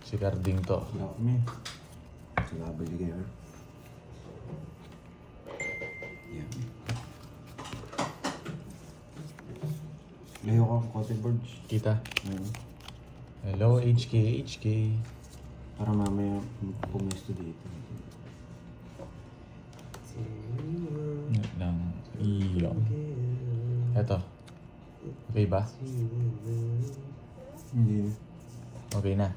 Si Carding to. Wala kami. Sinabali kayo. Yan. Layo ka ang Cote Birds. Kita. Hello, HK. Para mamaya pumesto dito. Lang. Iyo. Eto. Okay ba? Hindi. Okay na.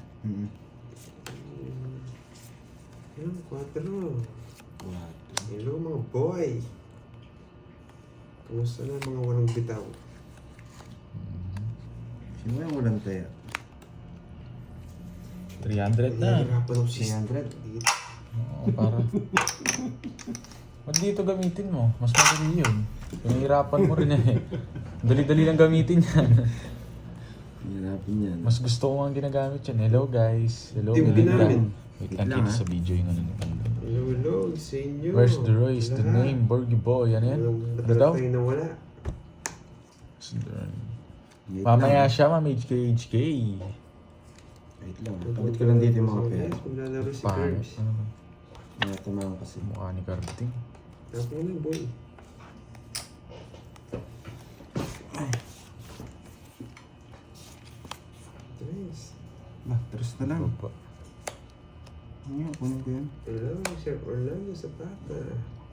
Yan, 4. What? Hello mga boy. Kumusta na mga walang bitaw? Sino yung walang taya? 300 na. Nahihirapan ako 300? Oo, para. Ba't dito gamitin mo? Mas madali yun. Pinahirapan mo rin eh. Dali-dali lang gamitin yan. Hinapin yan. Mas gusto ko nga ginagamit yan. Hello guys. Hello. Hindi mo Melinda. ginamit. Wait Wait lang, lang, kita ah. sa video yung ano ni Melinda. Hello, sa inyo. Where's the Royce? The Lahat. name, Borgie Boy. Ano yan? Ano daw? Tayo na wala. Wait Mamaya lang. siya, Ma'am HK. Wait lang. Kapit ko lang dito yung mga pera. Yes, maglalaro si Pangit. Curbs. Ano ba? May tumahan kasi. Mukha ni Carding. Tapos mo na, boy. Tres. Bah, terus na lang. Baba. Ano yun? Kunin ko yun. Hello, Sir Orlando Zapata.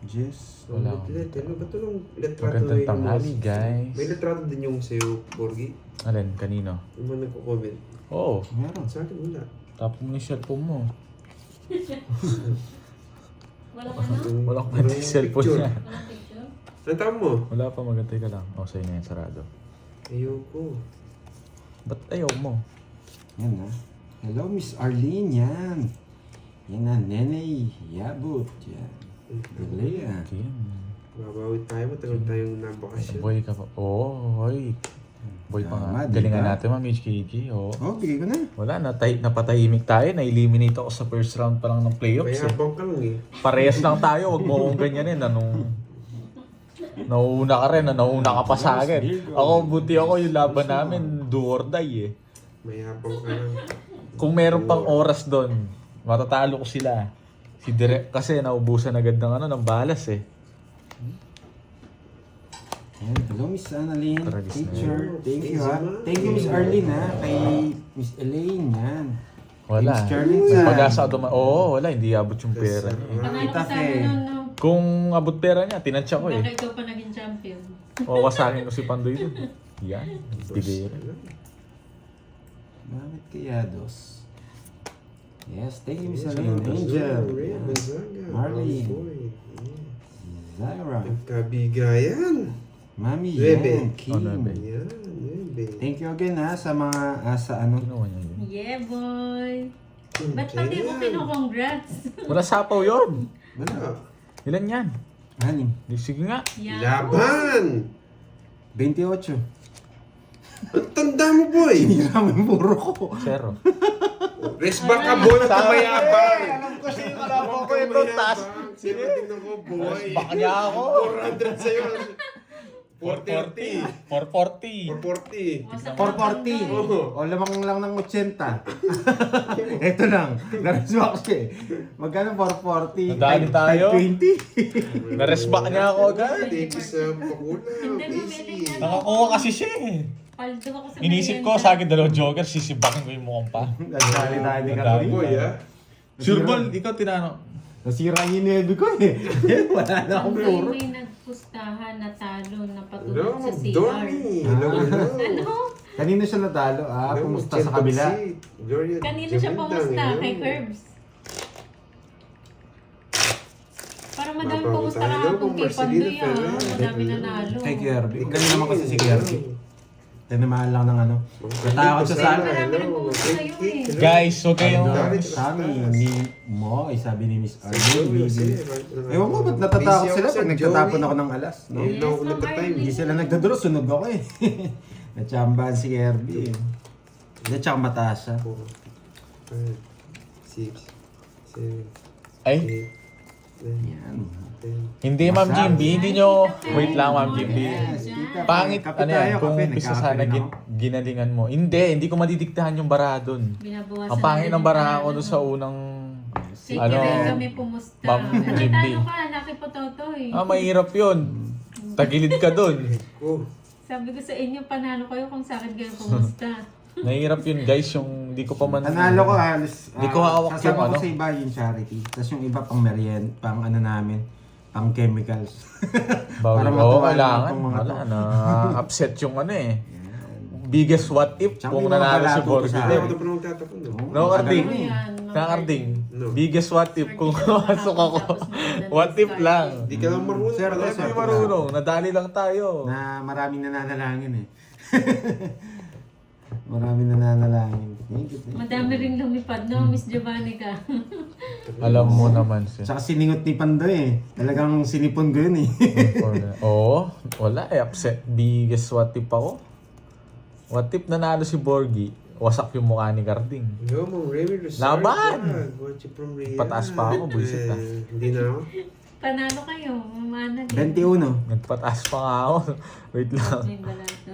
Jess. Wala akong Let, hello, ba't yung litrato Magandang na yun tanghali, mo? guys. May litrato din yung sa'yo, Borgi. Alin? Kanino? Yung mga nagko-comment. Oo. Meron. Sa akin, wala. Tapos mo yung cellphone mo. Walang ano? Walang kwenta yung cellphone picture. niya. Walang picture? Ang tawag mo? Wala pa, magantay ka lang. O, sa'yo na yan, sarado. Ayoko. Ba't ayaw mo? Yan na. Hello, Miss Arlene. Yan. Yan na, Nene. Yabot. Yan. Galea. Okay. Babawi tayo, matagal tayong nabakasyon. Boy ka pa. Oo, hoy. Boy pa nga. Tama, Galingan diba? natin, Ma'am HKK. Oo. Oh, bigay ko na. Wala, napatahimik tayo. Na-eliminate ako sa first round pa lang ng playoffs. Eh. Mayabang ka lang eh. Parehas lang tayo. Huwag mo akong ganyanin. Nauuna ka rin. Nauna ka pa sa akin. Ako, buti ako yung laban namin. Do or die eh. Mayabang ka lang. Kung meron pang oras doon, matatalo ko sila. Si Direk kasi naubusan agad ng balas eh. Yan. Hello, Miss Annalyn. Tragis na Teacher. Thank you, ha. Thank you, Miss Arlene, ha. Kay Miss Elaine, yan. Wala. Miss Charlene May San. pag-asa Oo, wala. Hindi abot yung pera niya. Panalo Kita ka sa kay- amin nun, no? Kung abot pera niya, tinansya ko eh. Baka ikaw pa naging champion. O, kasangin ko si Pandoy dun. Yan. Bigay rin. Bakit kaya dos? Yes, thank you, Miss Yes, Elaine. Angel. Ray Yan. Gonzaga. Marlene. Boy. Zaira. Nagkabigayan. Mami, Nuebe. yan. Kim. Oh, nuebe. Yan, Nuebe. Thank you again, ha, sa mga, sa ano. Ginawa niya yun. Yeah, boy! Ba't pati mo kino-congrats? Wala sapaw yun. Wala. Ilan yan? Anim. Sige nga. Yeah. Laban! 28. Ang tanda mo, boy! Hinira mo yung puro ko. Zero. Rest back ka, boy! Huwag ka mayabang! Alam ko sino Huwag ka mayabang! Sino tingnan ko, boy? Baka niya ako. 400 sa'yo. 430. 440. 440. 440. Oo. O, lamang lang ng 80. Ito lang. Naresback siya eh. Magkano 440? Nadali tayo. 520. Naresback niya ako agad. Thank you sa pakulam. Hindi mo Easy. pwedeng Nakakuha kasi siya eh. Paldo ako sa Inisip ko sa akin dalawang joker, sisibakin ko yung mukhang pa. Nadali tayo ni Nadali. Katoy. Boy, ha? Sure ball, ikaw tinanong. Nasira yung nebe ko eh. Wala na akong puro. May nagpustahan na talo na Hello, patulog sa CR. Donnie. Hello, hello. Ano? Kanino siya natalo? Hello, Kumusta Chen sa kabila? Tapsi. Gloria Kanino siya Jamindang, pumusta? hello. Kay Curbs. Parang madami Mabawi pumusta tayo, kahapon kay Marcelino Pandoy ah. Ferrer. Madami nanalo. Kay Kirby. Ganun naman kasi si Kirby. Tinamaan lang ng ano. Natakot siya sa Marami rin pumunta sa'yo eh. Guys, huwag kayong... Sabi ni Mo, ay sabi ni Miss Arlene. Ewan ko, ba't natatakot sila pag nagtatapon ako ng alas? No? Hindi ako Yes, nagka-time. Hindi sila nagdadro, sunog ako eh. Natsambahan si Kirby eh. Hindi, tsaka mataas siya. 4, 5, 6, 7, Ay, Yan. Hindi, Ma'am Massage. Jimby. Hindi nyo... Wait lang, Ma'am Jimby. Yes, tita. Pangit, Kape ano yan, tayo, kung kape. umpisa Nagkakape sana rin ako. ginalingan mo. Hindi ko madidiktahan yung bara dun. Binabawasan Ang pangit na ng rin bara yung ako dun sa unang... Si Ano, Kiray kami pumusta. Ma'am Jimby. Natalo ka, nakipototoy. Mahirap yun. Tagilid ka dun. Oh, Sabi ko sa inyo, panalo kayo kung sa akin kayo pumusta. Nahirap yun, guys. Yung di ko pa man... Panalo ko halos. Di ko hawak yung sasama ano. ko sa iba yung charity. Tapos yung iba pang meriend, pang ano namin, pang chemicals. Bawal Para ko, matuwa kailangan. naman itong mga Wala to. na. Upset yung ano eh. Yan. Biggest what if Tsaka kung may mga nanalo si balato Borgi. sa hindi ako akin. na pa naman tatapon. No? No, Arding. Ano yan? Kakarding. No. Biggest what if kung pumasok ako. What if lang. Hindi ka lang marunong. Sir, pala. Hindi marunong. Nadali lang tayo. Na maraming nananalangin eh. Maraming nananalangin. Thank you. Madami ring lumipad, no? Miss Giovanni ka. Alam mo naman siya. Tsaka siningot ni Pandoy eh. Talagang sinipon ko yun eh. Oo. Wala eh. Upset. Biggest what if ako. What if nanalo si Borgi? Wasak yung mukha ni Carding. Yo, Ma'am Remy Rizal. Laban! Watch it from Riyadh. Pataas pa ako, buisit ah. Hindi na ako. Panalo kayo, mamana din. 21. Nagpataas pa nga ako. Wait lang. May balato.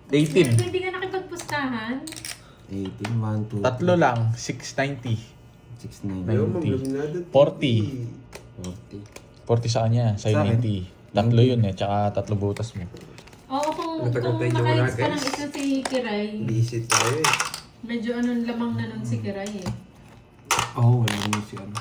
18. Pwede ka nakipagpustahan? 18, 1, 2, Tatlo lang. 690. 6, 9, Yo, Ma'am 90. Luminada. 40. 40. 40 sa kanya. Sa'yo Sa akin? 90. Tatlo yun eh. Tsaka tatlo butas mo. Oo, kung Matagal tayo nawala, nakahits pa ng guys. isa si Kiray, Busy tayo eh. medyo anong lamang na nun si Kiray eh. Oh, wala naman si ano.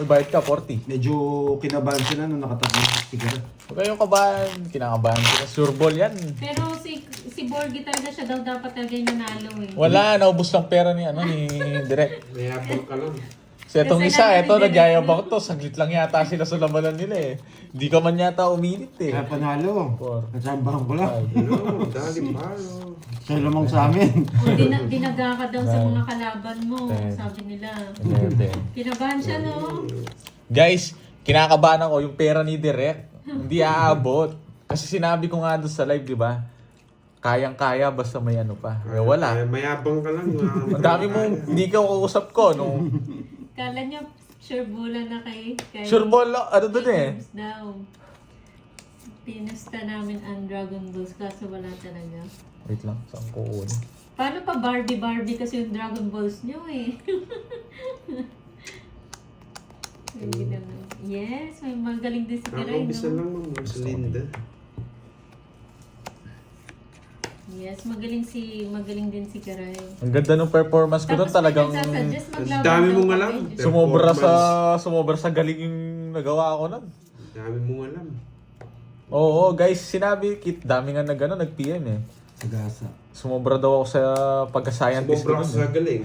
Uy, bayad ka, 40. Medyo kinabahan siya na nung nakatatlo sa sticker. Huwag kayong kabahan. Kinakabahan sila. Sure ball yan. Pero si Borgi talaga siya daw dapat talaga yung nanalo eh. Wala, naubos ng pera ni Direk. Mayabang ka lang. So, etong Kasi isa, naman eto, hindi nagyayabang to. Saglit lang yata sila sa labanan nila eh. Di ka man yata uminit eh. Kaya panalo. Four. Natsambahan ko lang. No, dali palo. Siya lamang sa amin. O dinaga ka daw sa mga kalaban mo, Ten. sabi nila. Then, Kinabahan siya no? guys, kinakabahan ako yung pera ni Direk. Hindi aabot. Kasi sinabi ko nga doon sa live, di ba? Kayang-kaya basta may ano pa. Eh, wala. Mayabang ka lang. Ang dami mong hindi ka kausap ko. No? Kala niya sure bola na kay Sure ball, ano doon eh. Games daw. Pinusta namin ang Dragon Balls kaso wala talaga. Wait lang, saan ko ulit? Paano pa Barbie kasi yung Dragon Balls nyo eh. Hindi naman. Yes, may magaling din si Kiray, Ako, bisa no? lang Ma'am Rosalinda. Yes, magaling din si Kiray. Ang ganda ng performance ko doon talagang Ang dami mong alam. sumobra sa galing yung nagawa ko nun. Ang dami mong alam. Oo, guys, sinabi, dami nga nag-PM eh. Sagasa. Sumobra daw ako sa pagka-scientist ko Sumobra ka dun. sa galing.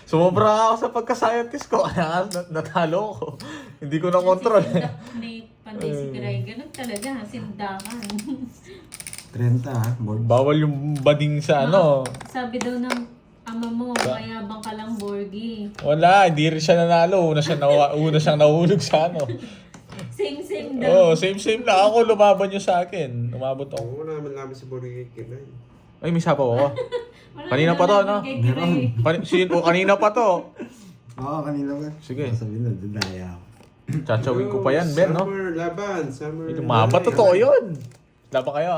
Sumobra ako sa pagka-scientist ko, kaya nga natalo ko. Hindi ko na control eh. Ni Panday si Kiray, ganun talaga, sindakan. 30 ha. Board. Bawal yung bading sa ano. Sabi daw ng ama mo, mayabang ka lang, Borgi. Wala, hindi rin siya nanalo. Una siyang nahulog sa ano. Same daw. Oo, same na. Ako lumaban yung sa akin. Umabot ako. Oo, wala naman namin si Borgi Kinay. Ay, may sapaw ako. Wala Kanina na pa to, naman no? kay Kiray. Kanina pa to. Oo, kanina ba? Sige. Sabi na, dadaya ako. Tsachawin ko pa yan, Ben, no? Summer, laban. Summer. Umabot, totoo yun. Laban kayo.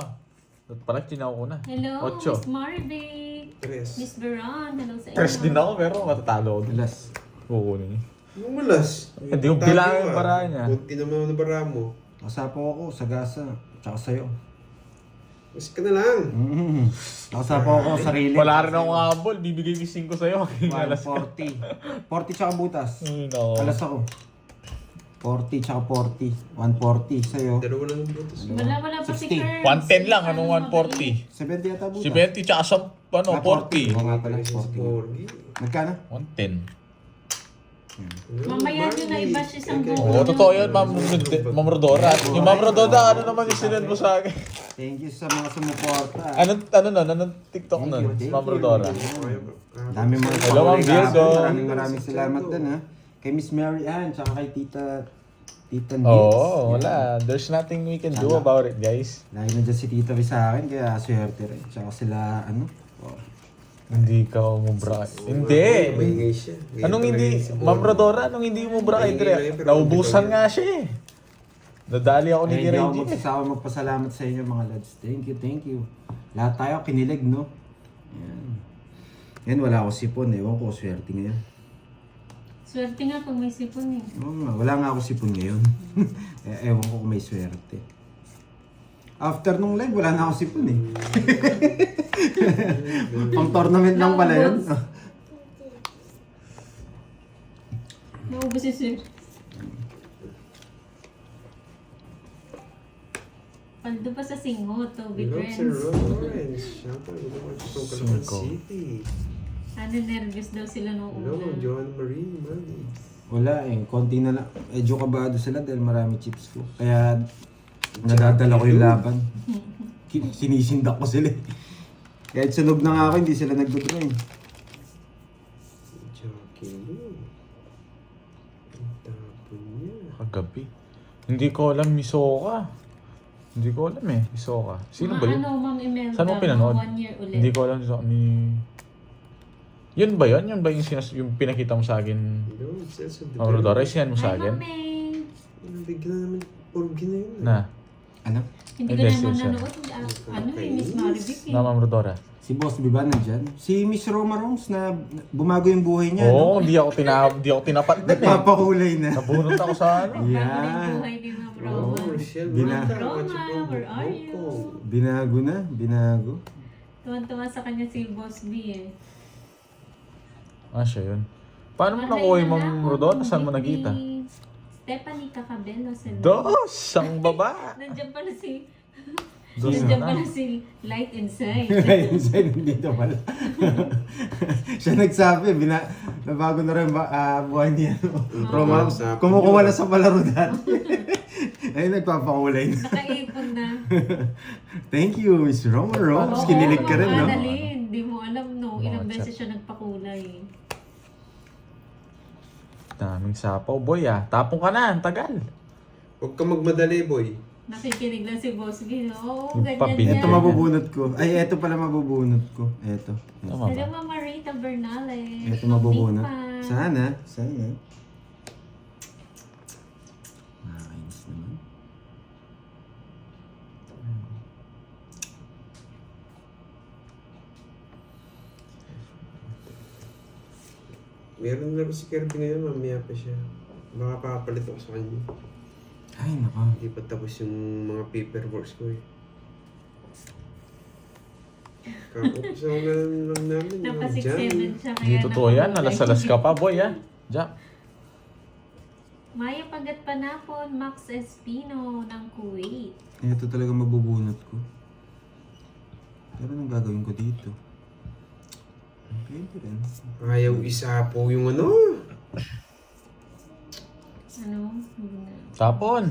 Parang tinaw ko na. Hello, Ocho. Miss Marvy. Tres. Miss Veron, hello sa inyo. Tres din ako, pero matatalo ako. Alas. Kukunin. Yung malas. Hindi ko bilangan yung bara niya. Kunti naman ang bara mo. Nakasapaw ako, sagasa. Tsaka sa'yo. Mas ka na lang. Nakasapaw ako, sarili. Wala rin akong habol. Bibigay ko 5 sa'yo. 140. 40 tsaka butas. Ay, nako. Alas ako. 40 tsaka 40. 140 sa'yo. Dalawa lang ang butas. Wala pa si 60. Kern. 110 lang, anong 140? 70 yata butas. Si 20 tsaka sa, ano, 40. Oo nga pala, Si 40. Borgi. Magkano? 110. Mamaya nyo na iba siya isang buo. Oo, totoo yun, Ma'am Rodora. Yung Ma'am Rodora, ano naman yung sinend mo sa akin? Thank you sa mga sumuporta. Anong TikTok nun? Ma'am Rodora. Dami mga Hello, Ma'am Virgo. Maraming salamat din ha. Kay Miss Mary Ann, tsaka kay Tita Nils. Oo, wala. There's nothing we can do about it, guys. Lagi na dyan si Tita Ri sa akin, kaya swerte rin. Tsaka sila, ano? Oh. Hindi ka umubra. Hindi. Maingay siya. Ganyan Anong talaga hindi, yun si Boy. Ma'am Rodora, anong hindi umubra kay Maingay Direk? lang yun, pero Naubusan hindi nga siya eh. Nadali ako ni Ay, hindi ako Direk. magsasawa magpasalamat sa inyo mga lads. Thank you, thank you. Lahat tayo kinilig, no? Yan. Yan, wala ako sipon. Ewan ko, swerte ngayon. Swerte nga pag may sipon eh. Oo nga, wala nga ako sipon ngayon. Ewan ko kung may swerte. After nung live, wala na ako sipon eh. Pang tournament lang pala yun. Naubos si sir. Paldo pa sa Singho, Toby Hello, Sir Friends. Lawrence. Siyempre, hindi naman itong Caloocan Cinco. City. Ano, nervous daw sila nung Hello, una. Joan Marie, Manny. Wala eh, konti na lang. Medyo kabado sila dahil marami chips ko. Kaya nadadala ko yung laban. Sinisindak ko sila eh. Kahit sunog na nga ako, hindi sila nagdodraw eh. Jackie Lou. Ang tapon niya. Kagabi. Hindi ko alam, Misoka. Hindi ko alam eh, Misoka. Sino ba yun? Ano, Ma'am Imelda? Saan mo pinanood? 1 year ulit. Hindi ko alam ni... Yun ba yun? Yun ba yung, yung pinakita mo sa akin? Hello, it says on the Ma'am Rodora, yan mo sa Hi, akin? Ma'am May. Bigla naman, organ na yun. Na. Ano? Hindi Ay, ka yes, naman yes, yes. nanood. Ano eh, Miss Marivic eh. Na Ma'am Rodora. Si Boss B ba nandyan? Si Miss Roma Roms na bumago yung buhay niya, Oo, no? hindi ako tinapat din eh. Nagpapakulay na. Nabunot ako sa ano. Bago na Yeah. yung buhay ni Ma'am Oh, Roma. Rochelle, Bina- Mata, Roma, watch it from where are Hong you? Kong. Binago na, binago. Tuwan-tuwa sa kanya si Boss B eh. Ah, siya yun. Paano mo Online nakuha yung na Ma'am lang, Rodora? Saan mo ni nakita? Stephanie Cacabello sa Dos! Ang baba! Nandiyan pala si... Dos Nandiyan na. pala si Light Inside. Inside nandito pala. Siya nagsabi, nabago na rin buhay niya. Roma, Sabi kumukuha niyo. na sa palaro dati. Ay, nagpapakulay na. Nakaipon na. Thank you, Miss Roma Roms. Kinilig ka rin, no? Annalyn, di mo alam no. Ilang Mga beses siya nagpakulay. Daming sapaw, boy ah. Tapong ka na, ang tagal. Huwag ka magmadali, boy. Nakikinig lang si Boss B. Oo, Yung ganyan pabili. Ito yan. mabubunot ko. Ay, eto pala mabubunot ko. Eto. Tama Hello, ba? Mama Rita Bernales. Eto mabubunot. Mamipa. Sana. Nakakainis naman. Meron na si Kirby ngayon, mamaya pa siya. Baka papalit ako sa kanya. Ay, naka. Hindi pa tapos yung mga paperworks ko eh. Kakupos ako lang namin. Napa yung 6'7" Jan. siya. Hindi Kaya totoo yan. napakulay. Nalas-alas ka pa, boy ah. Jack. Maya Pagat Panapon, Max Espino ng Kuwait. Ito talaga mabubunot ko. Pero anong gagawin ko dito? Pwede rin. Ayaw isa po yung ano. Ano? Tapon.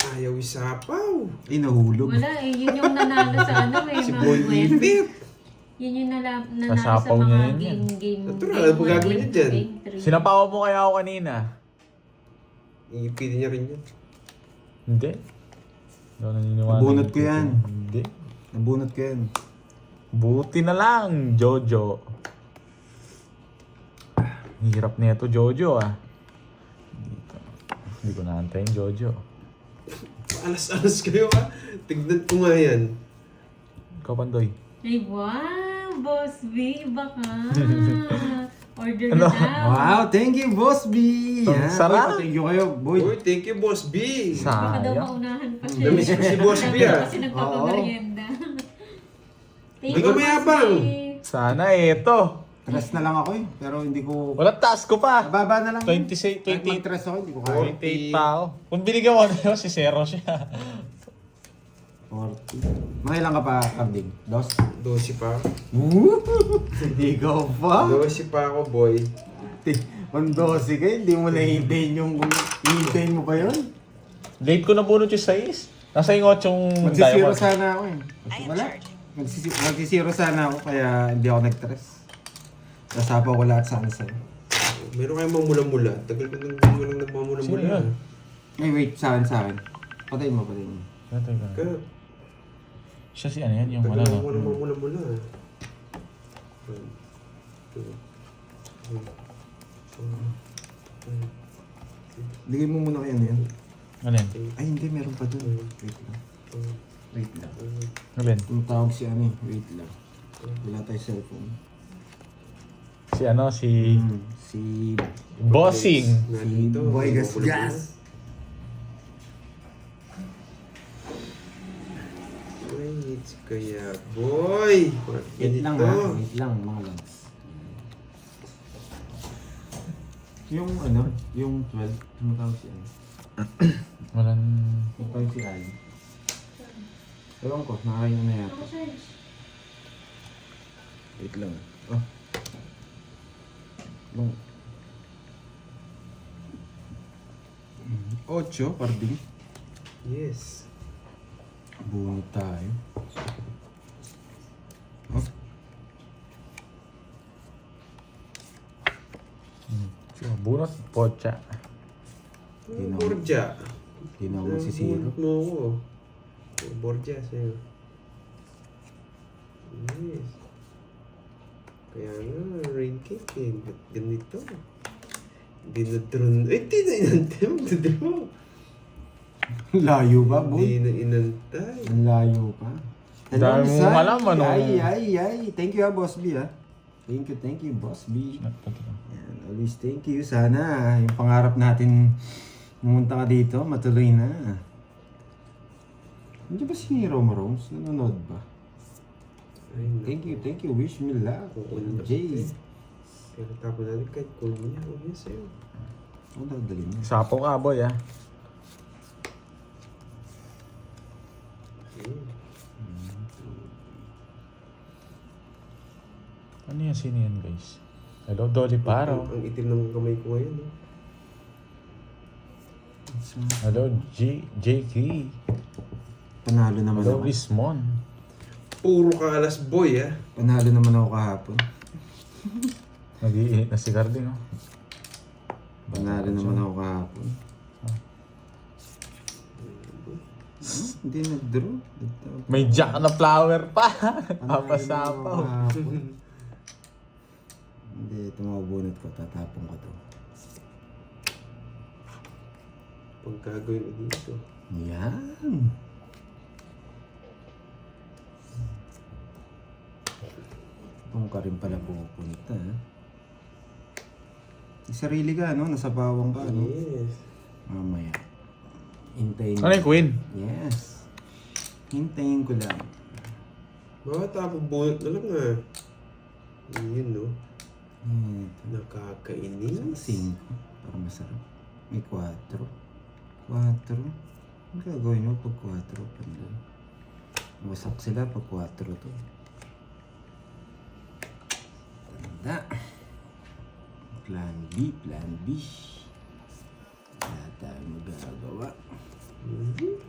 Ayaw isapaw. Ay, nahulog. Wala eh, yun yung nanalo sa ano eh, Si mga Boy web. Ipit. Yun yung nanalo sa Nasapaw mga niya yun yan. game. Natural, ano ba gagawin niya dyan? Sinapawa mo kaya ako kanina? Iipili niya rin yan. Hindi. Hindi ako naniniwala. Bunot ko yan. Hindi. Nabunot ko yan. Buti na lang, Jojo. Hirap nito, Jojo ah. Hindi ko naantayin, Jojo. Alas-alas kayo ha. Tignan ko nga yan. Ikaw, Pandoy. Ay, wow! Boss B, iba ka. Order Ano? na daw. Wow, thank you, Boss B! Ang Yan. sarap. Boy, thank you kayo, boy. Uy, thank you, Boss B. Baka daw Sayang. maunahan pa siya. Namiss ko si Boss B, ah. Kasi nagpapamerienda. Thank Hindi ka you, mayabang. Boss B. Sana ito. Tres na lang ako eh. Pero hindi ko... Walang task ko pa. Baba na lang. 26, Kahit 28, mag-tres ako, hindi ko kaya. 28 pa ako. Kung binigyan ko na si Zero siya. 40. Mga ilang ka pa, Karding? Dos? 12 pa. Ikaw pa? 12 pa ako, boy. Kung 12 ka, hindi mo na-hintayin yung... Hihintayin mo pa yun? Late ko nabunot yung 6. Nasa yung 8 Magsisiro diamond. sana ako eh. Wala. Magsisiro sana ako, kaya hindi ako nag-tres. Nasapaw ko lahat sa answer. Meron kayong mamula-mula. Tagal ko nang hindi walang nagmamula-mula. Sino yun? Ay, wait, sa akin. Patayin mo. Natay ka. Ka. Siya si ano yan, yung Tagal ano, mo no? naman mula. 1, 2, 3, Ligay mo muna kayo na yan. Ano yan? Ay, hindi. Meron pa dun. Wait lang. Wait lang. Ano yan? Kung tawag si ano eh. Wait lang. Wala tayo cellphone. Si ano, si Si Bossing. Si Boy Gasgas. Wait, kaya boy! Wait lang ha. Wait lang mga lods. Yung ano, yung 12, tumatawag si ano. Walang... Tumatawag si Ali. Ewan ko, nakakain na yata. Wait lang. Oh. Long. 8, parding. Yes. Bunot tayo. Oh. So, bunot, pocha. Ginawa. Borja. Ginawa si Zero. Mo ko. Borja sa'yo. Yes. Kaya nga, rain cake eh. Ba't ganito? Dinodron. Ay, di na inantay. Magdodron. Layo ba, boy? Hindi na inantay. Ang layo pa. Dami mong San. malaman, oh. Ay. Thank you, Boss B, ah. Thank you, Boss B. Yan, always thank you. Sana yung pangarap natin pumunta ka dito, matuloy na. Hindi ba si Roma Roms? Nanonood ba? Ay, Thank you. Wish me luck. Kukunin na Jay. kasi. Pero tapos natin kahit kunin niya. Huwag niya sa'yo. Ano dadali mo? Sapo ka, boy, ah. Ano yan? Sino yan, guys? Hello, Dolly Paro. Ang itim ng kamay ko ngayon. No? Hello, JK. Panalo naman Hello, ako. Rismon. Puro ka alas boy ah. Panalo naman ako kahapon. Nag-iinit na si Carding, oh. Panalo naman ako kahapon. Hindi nag-draw. May jack na flower pa. Panalo naman ako Papasapaw. kahapon. Hindi, ito mga bunot ko. Tatapon ko to. Pagkagawin ko dito. Yan. Itong ka rin pala pupunta. Sarili ka, no? Nasa bawang ka, no? Yes. Mamaya. Hintayin Ano yung queen? Yes. Hintayin ko lang. Bakit tapos bunot na lang ah. Yun no. Ito. Nakakainis. Isang 5. Para masarap. May 4. 4. Ang gagawin mo pag 4? Pandan. Wasak sila pag 4 to. Tanda. Plan B. Wala tayong magagawa.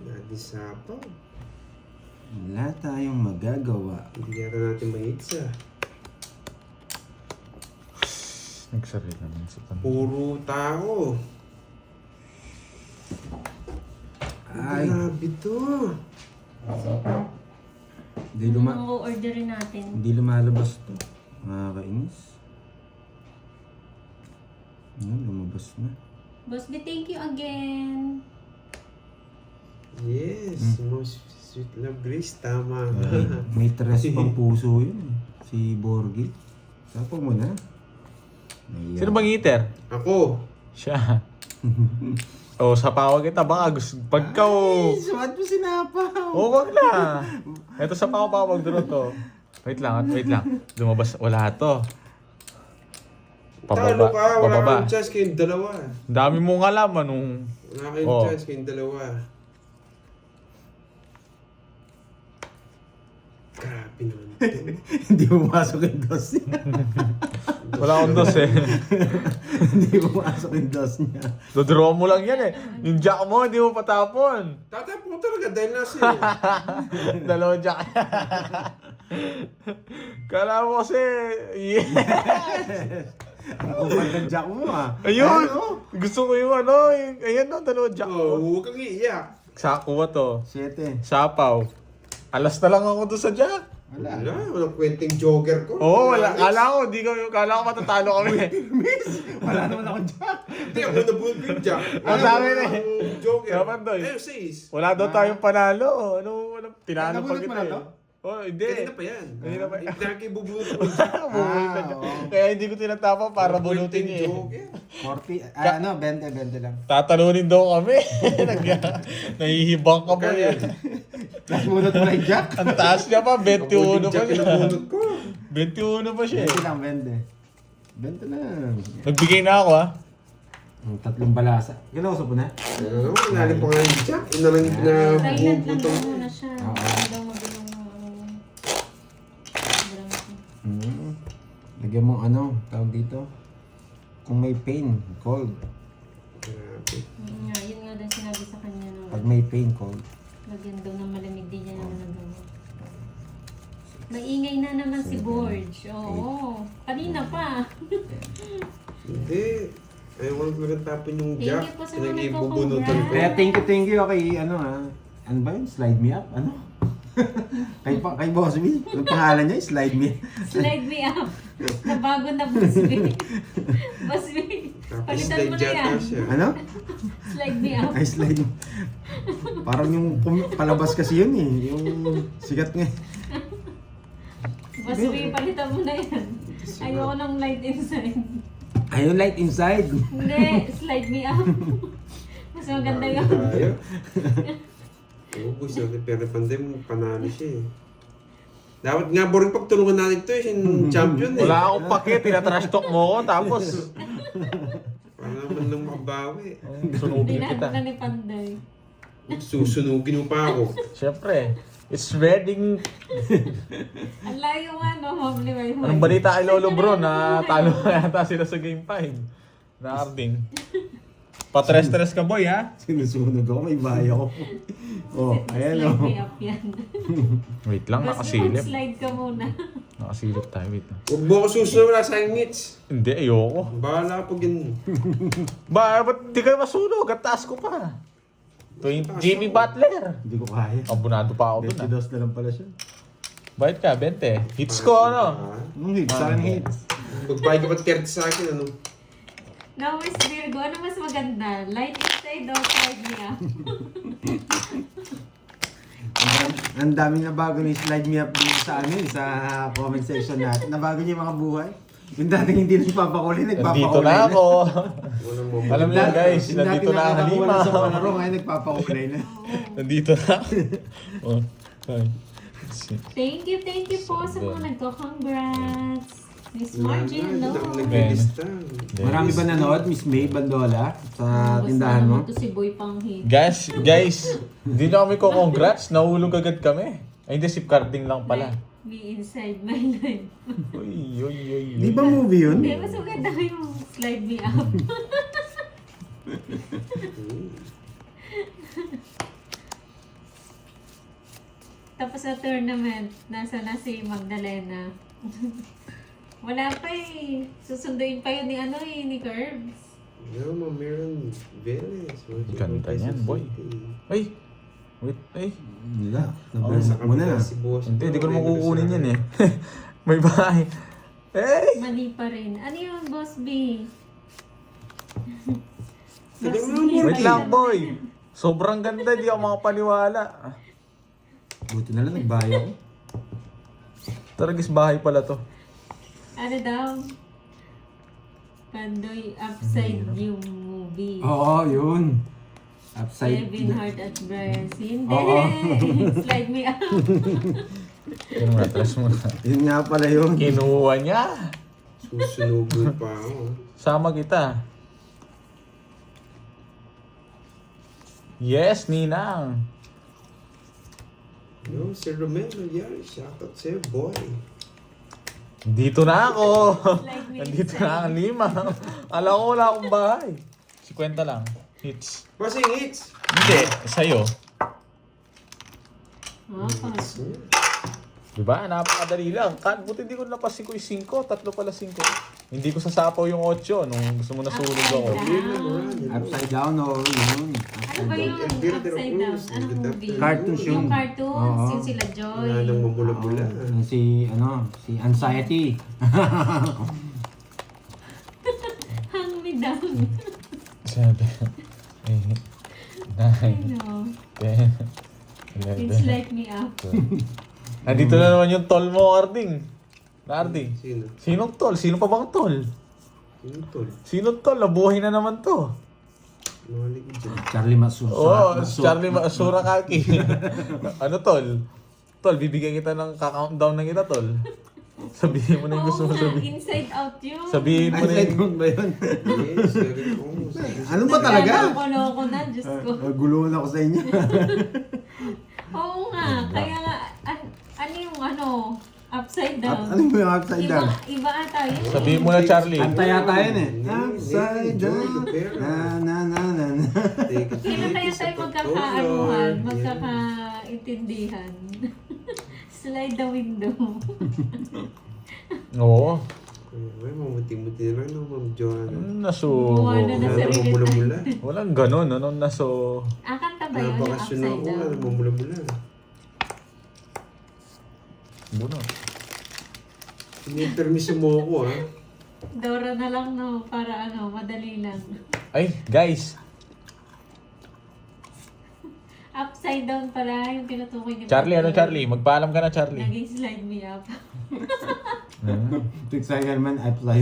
Nadisapaw. Wala tayong magagawa. Hindi yata natin mahitsa. Nagsarili naman si Pan. Puro tao. Ay. Grabe to. Hindi Ano ang orderin natin? Hindi lumalabas to. Nakakainis. Ayun, lumabas na. Boss B, thank you again. Yes. Most sweet love Grace. Tama. May tres pang puso yun. Si Borgi. Sapo mo na. May, Sino bang eater? Ako. Siya. Oh, sapawan kita. Baka gusto. Pagka Ay, suwad mo sinapaw. oh, wag na. Ito sa pa magduro to. Wait lang. Lumabas. Wala to. Talo ka. Wala Pababa. kang chance kayong dalawa. Dami mong alam. Anong... Wala kayong Oh. chance kayong dalawa. Grabe naman to. Hindi pumasok yung dos niya. Wala akong dos eh. Hindi pumasok yung dos niya. Dodraw mo lang yan eh. Yung jack mo, hindi mo patapon. Tatapon ko talaga dahil nasa iyo. Dalawang jack. Kala mo kasi... Yeah. Ang kupad ng jack mo ah. Ayun! Ano? Gusto ko yung ano, yung, ayan no, dalawang jack Oh, mo. huwag kang iiyak. Sakuha to. 7. Sapaw. Alas na lang ako doon sa Jack. Wala. Wala, walang kwenteng joker ko. Oo, wala. Kala ko matatalo kami. Wala naman ako dyan. Hindi, ako nabunod ko yung jack. Ang dami na eh. Ang joker. Dapat doy. Eh, 6. Wala daw tayong panalo. Tinalo pa Nabunot mo kita na eh. to? Oh, hindi. Kanina pa yan. Kanina pa yan. Hindi na bubunod ko yung jack. oo. Kaya hindi ko tinatapa para bulutin Kwenteng niya eh. joker. 20 lang. Tatalunin daw kami. Nahihibang ka ba yan? Last bunot mo lang, Jack. Ang taas niya pa, 21 pa Jack siya. pinabunod ko. 21 pa siya eh. 20 lang, 20 lang. Nagbigay na ako ah. Ang tatlong balasa. Kinausap mo na? Ano, inalim pa nga yung jack. Ina lang yung Thailand lang pinabubutong. daw muna siya. Oo. Hindi daw magulong ng Lagyan mo tawag dito. Kung may pain, cold. Grabe. Yun nga din sinabi sa kanya no. Pag may pain, cold. Lagyan daw ng malamig din niya naman ng gamot. Maingay na naman si Borge. Oo. Kanina pa. Hindi. Ayaw ko lang talaga tapon yung Thank jack. you po sa mga Pinag-ibubunutan ko. nagko-congrats. Kaya thank you kay ano ba yun? Slide me up? Ano? kay Boss B. Ang pangalan niya, slide me. Slide me up. Nabago na Boss B. Boss B. Tapos Palitan mo slide na yata yan. siya. Ano? Slide me up. Ay, slide me. Parang yung palabas kasi yun eh. Yung sikat nga. Boss B, palitan mo na yan. Ayoko ng light inside. Ayun, light inside. Hindi, slide me up. Mas maganda yun. Ayaw. Oo, gusto natin. Pero pandem, panalo siya eh. Dapat nga boring pagtulungan natin ito eh. Siya yung champion eh. Wala akong pake, tinatrash talk mo ako, tapos Para naman lang makabawi. sunugin kita. Dinaan ka ni Panday. Susunugin mo pa ako. Siyempre, it's wedding. Ang layo nga, no? Mabliway mo. Anong balita kay Lolo Bro na talo na yata sila sa game 5? Na Arding. Patres-tres ka boy ha? Sinusunog ako, may bayo ko. Oh, ayan Slide oh. me up yan. Wait lang, Boss B, nakasilip. mag-slide ka muna. Nakasilip tayo, wait lang. Huwag mo ako susunod, wala sayang hits. Hindi, ayoko. Bahala pag yun. Ba't di kayo masunog? At taas ko pa. Jimmy Butler. Hindi ko kaya. Abunado pa ako dun 22 na lang pala siya. Bayad ka, 20. Hits ko ano? Anong hits? Sa akin hits. Magbayad ka pa 30 sa akin, ano? Now, Miss Virgo, ano mas maganda? Light inside o slide me up? Ang dami na bago ni slide me up dito sa sa comment section natin. Nabago niya yung mga buhay. Yung dating hindi nagpapakulay, Nandito nagpapakulay na ako. Walang mo. Alam niyo guys, nandito na ang halima. Sa palaro, ngayon nagpapakulay na. Nandito na ako. Oh, ay. Thank you po sa mga nagko-congrats. Miss Margin, no? Naglilista. Marami ba nanood, Miss May Bandola, sa tindahan mo? Ito si Boy Panghit. Guys, hindi na kami ko congrats, nahulog agad kami. Ay hindi, sip carding lang pala. Me inside my life. Uy. Di ba movie yun? Hindi, mas maganda yung slide me up. Tapos sa tournament, nasa na si Magdalena. Wala pa eh. Susunduin pa yun ni Curbs. No, Meron Velez. Ganda yan, boy. Ay, wait, ay. Wala. Oh, Nabasa mo na. si boss. Hindi ko naman kukunin yan eh. May bahay. Hey! Mali pa rin. Ano yun, Boss B? Hindi mo B. Wait lang, boy. Sobrang ganda, di ako makapaniwala. Buti na lang, nagbayo ko. Taragis bahay pala to. Ano daw? Pandoy Upside View Movie. Oo, yun. Upside. Kevin Hart at Brian Hindi. Oo. Slide me up. Yun mo, atras mo na. Yun nga pala yun. Kinuha niya. Susunugin pa ako. Sama kita. Yes, Ninang. No, si Romel Nagyari. Shoutout sa'yo, boy. Dito na ako. Slide me Nandito inside. na ang lima. Alam ko wala akong bahay. 50 lang. Hits. Bossing hits! Hindi, sa'yo. Pass. Diba? Napakadali lang. Buti hindi ko napasin ko yung 5. 3 pala 5. Hindi ko sasapaw yung 8 nung gusto mo nasunog ako. Yun lang, run. Upside down o yun. Ano ba yung upside down? Anong movie? Cartoons yun. Yung cartoons, Oo. yung sila Joy. Wala nang mamula-mula. Yung si Anxiety. Hang me down. 7, 8, 9, Ano? 10, It's 11. like me up. Nandito na naman yung tol mo, Arding. Arding. Sino? Sinong tol? Sino pa bang tol? Sino tol? Sinong tol? Nabuhay na naman to. Mahalig dyan. Charlie Masura. Oo, Charlie Surakaki. Ano tol? Tol, bibigyan kita ng ka-countdown ng kita, tol. Sabihin mo na yung gusto mo Oo nga, sabihin. inside out yun. Sabihin mo na Upside yung... down ba yun? Yes, sabi ko. Ano ba talaga? Naglaloko na, Diyos ko. Guluhan ako sa inyo. Oo nga, kaya nga, ano yung upside down? Ano mo yung upside Iba, down? iba ata yun. Sabihin mo na, Charlie. Kanta yata yun eh. Hindi, Upside Joy down. Lupera. Na. Take it Kailan kaya easy tayo sa magkakaanuhan, pagtulog. magkakaintindihan? Slide the window. Oo. Ay, mamuti-muti na lang no, Ma'am Joanna. Naso... Buwan na Wala sarili namang mula-mula. Walang ganun, ano? Naso... Kanta ba yun yung Nabakasyon upside ako, wala down? namang mula-mula. Bunot. Ini-permiso mo ako, ha? Dora na lang, no? Para madali lang. Ay, guys. Upside down pala yung tinutukoy ni Charlie, ano Papa. Charlie? Magpaalam ka na, Charlie. Naging slide me up. Excited man, I fly.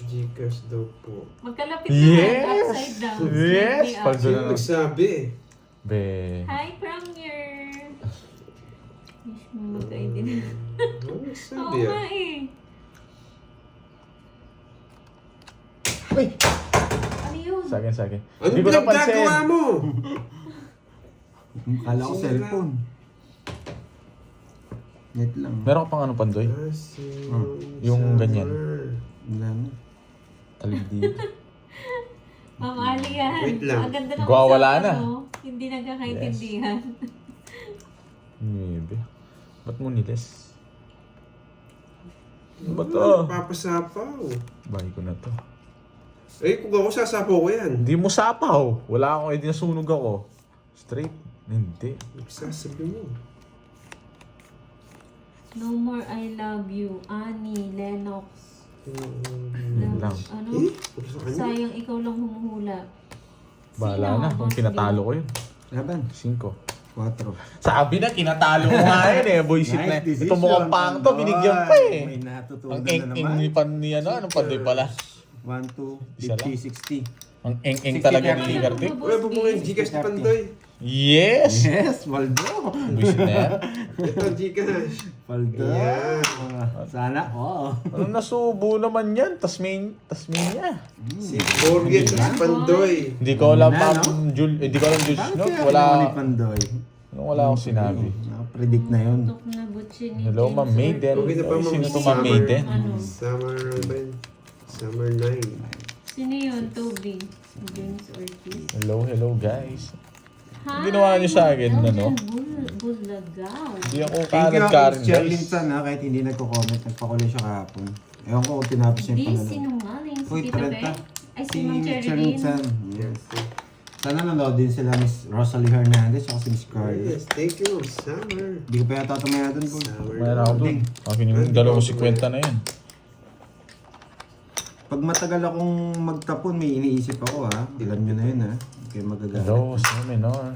Gcash daw po. Magkalapit Yes! naman, upside down. Yes! Slide me Pag up. Sino na- nagsabi? Be... Hi, Premier! Wish mo magkaintindihan. Ano Oo nagsabi, nga ah? eh. Ay! Ano yun? Sa akin. Ano Hindi ko napansin. pinagagawa mo? Kala ko Sino cellphone. Net lang. Meron ka pang ano, Pandoy? Yung ganyan. Wala na. Talig dito. Ma'am Ali yan. Wait lang. Ang ganda ng Gwawala usapan na. mo. Hindi nagkakaintindihan. Maybe. Ba't mo niles? Ano ba to? Papasapaw. Bahay ko na to. Eh, kung ako sasapaw ko yan. Hindi mo sapaw. Wala akong idea, nasunog ako. Straight. Hindi. Sasabi mo. No more I love you. Annie, Lennox. Yun lang. Ano? Eh, kung sa kanya. Sayang ikaw lang humuhula. Bahala Sino? na kung Boss pinatalo ko yun. Laban. 5. 4. Sabi na, kinatalo ko nga yun eh. Boysit na. Ito mukhang pang to, binigyan pa eh. May natutunan Ang na eng-eng naman. ni Pan ni ano, anong Pandoy pala? 1, 2, Isa lang. 50, 60. Ang eng-eng 60 talaga na. ni Kartik. Uy, bubungin Gcash ni Pandoy. Yes! Yes, Waldo. Boysit na yan. Ito, Gcash. Waldo. Ayan. Sana, oo. Ano nasubo naman yan? Tasmania. Si Borget at si Pandoy. Hindi ko alam, Na, Ma'am Jul. Hindi ko alam, Jules. Bakit No? kaya Wala. ginawa ni Pandoy? Wala akong sinabi. Nakapredict na yun. Tok na butsi ni Hello, James Ma'am Maiden. Okay na pa, Ay, Ma'am. sino to, Ma'am Maiden? Ano? Summer, ano ba yun? Summer 9. Sino yun, Toby? Si James Ortiz. Hello, guys. Hi! Ginawa niyo sa akin, Eljan ano? Bulagaw. Hindi ako Thank you kaagad ako, Karen, Miss Charlene guys. Tan, ha, kahit hindi nagko-comment. Nagpakulay siya kahapon. Ewan ko kung tinapos niya yung Di pangalan. sinungaling si Uy, Tita 30. Pe. Ay, si Si Ma'am Miss Charlene Cherilyn. Tan. Yes. Sana nanood din sila Miss Rosalie Hernandez at si Miss Carly. Yes, thank you, Summer. Hindi ko pa yata tumaya doon po. Summer. Mayroon ako dun. Akin yung 250 na yun. Pag matagal akong magtapon, may iniisip ako ha. Alam nyo na yun ha. Hindi kayo magagalit. Hello, seminar.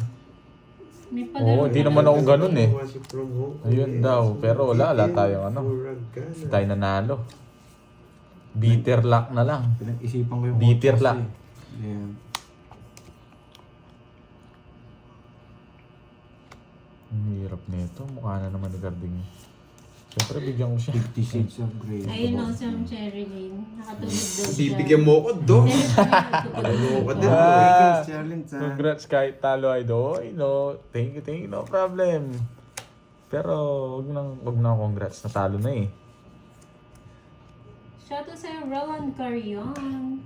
May Oo, palaro hindi ka naman na. ako ganun eh. Watching from home. Ayun daw, pero wala tayong ano. Furagana. Tayo nanalo. Bitter luck na lang. Pinag-isipan ko yung Bitter podcast lang. eh. Yeah. Ang hirap nito. Mukha na naman ni Garding. Siyempre, bigyan ko siya. 50 Shades of Grey. Ayun o, si Ma'am Cherilyn. Nakatulog daw siya. Bibigyan mo ako, do. Ano Ano ka din, Thank you, Ah, Miss Charlene Tan. congrats kahit talo ay doy. No, thank you, no problem. Pero, wag na congrats. Natalo na eh. Shoutout sa Rowan Carion.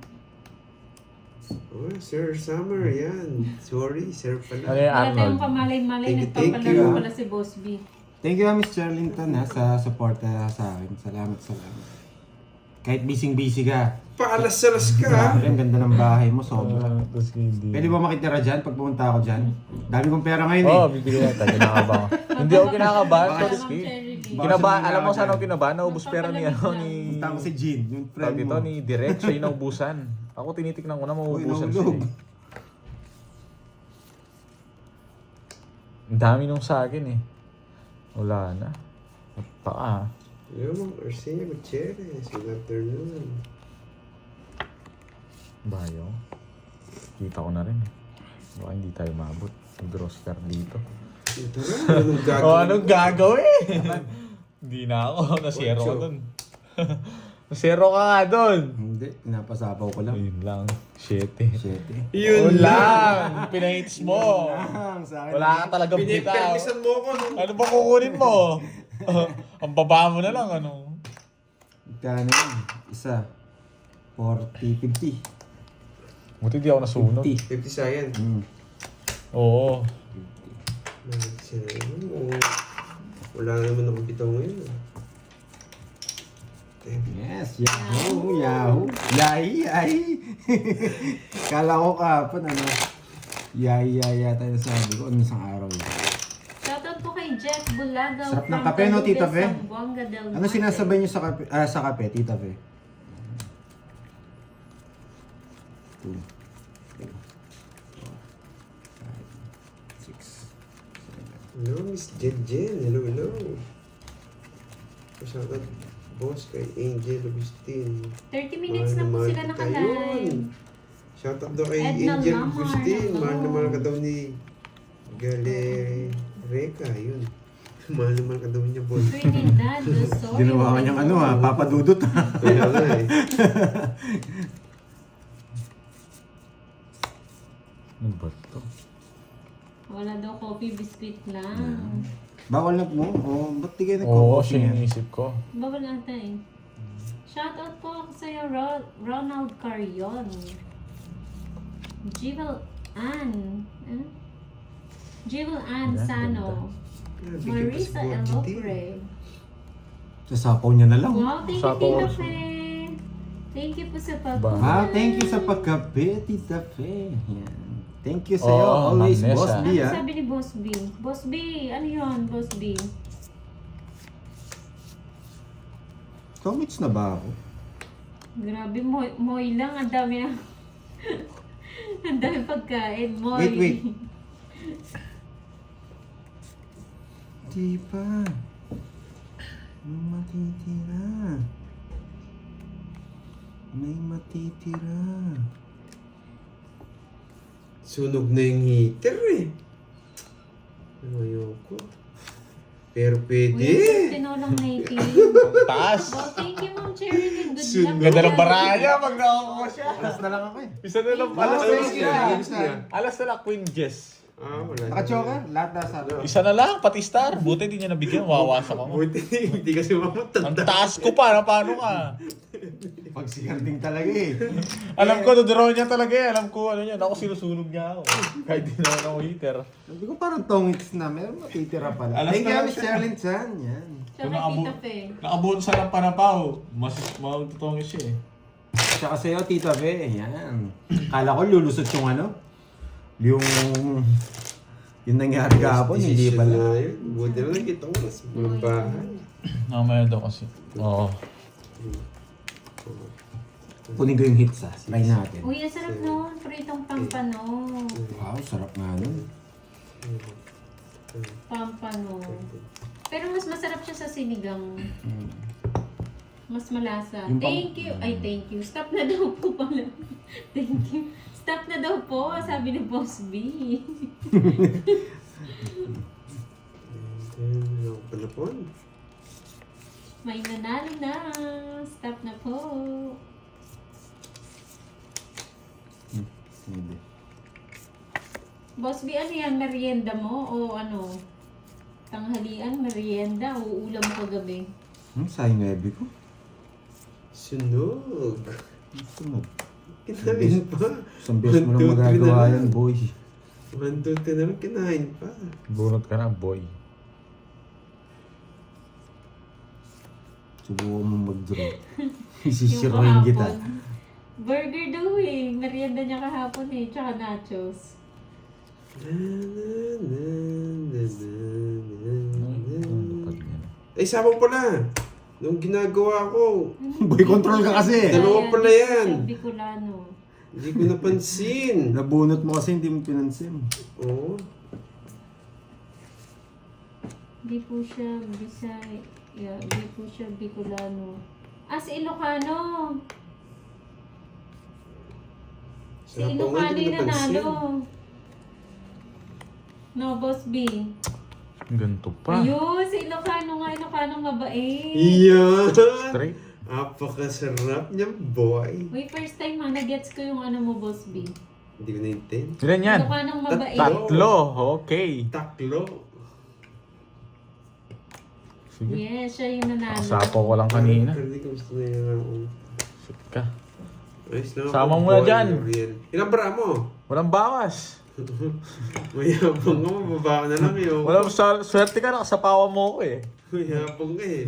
Oh, Sir Summer, yan. Sorry, Sir Ano pala. yung Wala Arnold? tayong pamalay-malay. Thank you, Nagpapalaro ah. pala si Boss B. Thank you, Miss Charlene Tan ha, sa support sa akin. Salamat. Kahit busy-busy ka. Paalas-alas ka. Grabe, ang ganda ng bahay mo, sobra. Tapos hindi. Pwede ba makitira dyan pag pumunta ako dyan? Dami kong pera ngayon eh. Oo, bibigyan natin. Kinakabahan. Hindi ako kinakabahan, Baka sorry, Ma'am Ski. Cherry B. Kinabahan, alam mo Baka saan ako kinabahan? Naubos pera ni ano, ni... Punta ko si Jean, yung Tawag friend ito, mo. ni Direk, siya yung naubusan. Ako tinitiknan ko na mauubusan Uy, siya nahulog. eh. Ang dami nung sa akin eh. Wala na. Paa. Yo, Ma'am Arcenia Gutierrez. Good afternoon. Bayo. Kita ko na rin. Baka hindi tayo mabot. Mag-roster dito. Ito na, anong gagawin? O, anong gagawin? Hindi na ako. Nasero ka Ocho. dun. Nasero ka nga dun. Hindi, pinapasapaw ko lang. Ayun lang. Shit eh. Shit eh. Yun lang. Pinahits mo. Sa akin, Wala ka talagang bitaw. Pinipermisan mo ako. Ano ba kukunin mo? Ang baba mo na lang, ano? Magkano yun? Isa. 40, 50. Buti di ako nasunod. 50. 50 sayang. Oo. Wala naman akong bitaw ngayon. Yes, Yahoo, Yahoo. Yahi, yahi. Kala ko kapon, ano. Yahi, yahi yata yung sabi ko. Ano isang araw yun? Shoutout po kay Jeff Bulagaw. Sarap ng from kape, no, Tita Calutes, Fe? Zamboanga del Ano Norte. sinasabay niyo sa kape, Tita Fe? 2, 3, 4, 5, 6, 7. Hello, Miss Jen. Hello, hello. Shoutout boss kay Angel Agustin. 30 minutes na po sila nakalive. Shoutout daw kay Edna Angel Lamar, Agustin. hello. Mahal na mahal ka daw ni Galereka. Yun. Mahal na mahal ka daw niya, boss. Trinidad do Sol. Ginawa ka niyang ano ha, papadudot ha. Kaya nga eh. Ano ba ito? Wala daw coffee, biscuit lang. Bawal na po. Oh, ba't di kayo Oo, nagko-coffee siya yung yan? inisip ko. Bawal ata eh. Shoutout po ako sa'yo, Ronald Carion. Jivel Ann. Jivel Ann Ayan, Sano. Bigyan pa si Marisa Buwag Giti. Elopre. Sasapaw niya na lang. Wow, thank you, Sapo Tita also. Fe. Thank you po sa Ba? pagkuhan. Ah, thank you sa pagkape, Tita Fe. Yan. Thank you sa'yo. Oo, Always, Ma'am Boss Nessa. B, Ano ah. sabi ni Boss B? Boss B, ano yun, Boss B? Comments na ba ako? Grabe, moy lang. Ang dami na. Ang dami pagkain. Moy. Wait. Di pa. May matitira. May matitira. Sunog na yung heater eh. Ayoko. Pero pwede. Uy, tinolang native. Taas! Well, thank you, Ma'am Cherilyn. Good luck. Ganda ng baraya pag nakakuha siya. Alas na lang ako eh. Isa na lang, Ah, alas na thank lang. you. Ayos na. Alas na lang, Queen Jess. Ah, wala. Naka-choker? Lahat na sa Isa na lang, pati star. Buti di niya nabigyan, wawasak ako. Buti hindi kasi Ang mamatanda. taas ko pa, paano ka? pagsikanting talaga eh. Alam ko, dodraw niya talaga eh. Alam ko, ano niya, ako sinusunog niya ako. Kahit di naman ako heater. Sabi ko parang tongits na. Meron matitira pala. Alas Thank na you, lang Miss siya. Charlene Chan. Yan. Tsaka Tita Fe. Nakabuon sa lang panapaw. Mas magtutongin siya eh. Tsaka sa'yo, Tita Fe. Yan. Kala ko lulusot yung ano? Yung nangyari kahapon, hindi Decision pala. na yun. Buti na nakita ko mas mga bahay. Namaya daw kasi. Oo. Kunin ko yung hits ah. Try natin. Uy, ang sarap nun. Pritong pampano. Wow, sarap nga nun. Pampano. Pero mas masarap siya sa sinigang. Mas malasa. Yung Thank you. Ay, thank you. Stop na daw po pala. Thank you. Stop na daw po, sabi ni Boss B. Ayun, ako pala po. May nanalo na. Stop na po. Hindi. Boss B, ano yan? Merienda mo? O ano? Tanghalian, merienda, o ulam mo kagabi? Sayang nebi ko. Sunog. Gusto mo. Kinain pa. Isang beses mo lang 1, 2, 3 magagawa na yan, lang. boy. 1, 2, 3 naman kinain pa. Bunot ka na, boy. Subukan mo mag-draw. Yung Isisiroin kita. kahapon. Burger daw eh. Merienda niya kahapon eh. Tsaka nachos. Ay, sama pala. Nung ginagawa ko, Boy, control ka kasi. Dalawa pala yan. Sa Bicolano. hindi ko napansin. Nabunot mo kasi hindi mo pinansin. Oo. Hindi po siya Bisay. Yeah, hindi po siya Bicolano. Ah, si Ilocano. Si Sarap ako, Ilocano hindi yung ko napansin. nanalo. No, Boss B. Ganito pa. Ayun, si Ilocano nga. Ilocano mabait. Iyan! Straight. Napakasarap niya, boy. Uy, first time ha, nag-gets ko yung ano mo, Boss B. Hindi ko na-intend. Ilan yan? Ilocano mabait. Tatlo. Okay. Taklo. Sige. Yes, siya yung nanalo. Kasapo ko lang kanina. Pero hindi ko gusto na yun ako. Shit ka. Ayos lang Sama ako, mo na boy, dyan. Real. Ilang bra mo? Walang bawas. Mayabang nga, mababa ka na lang yun. Walang swerte ka, nakasapawan mo ko eh. Mayabang ka eh.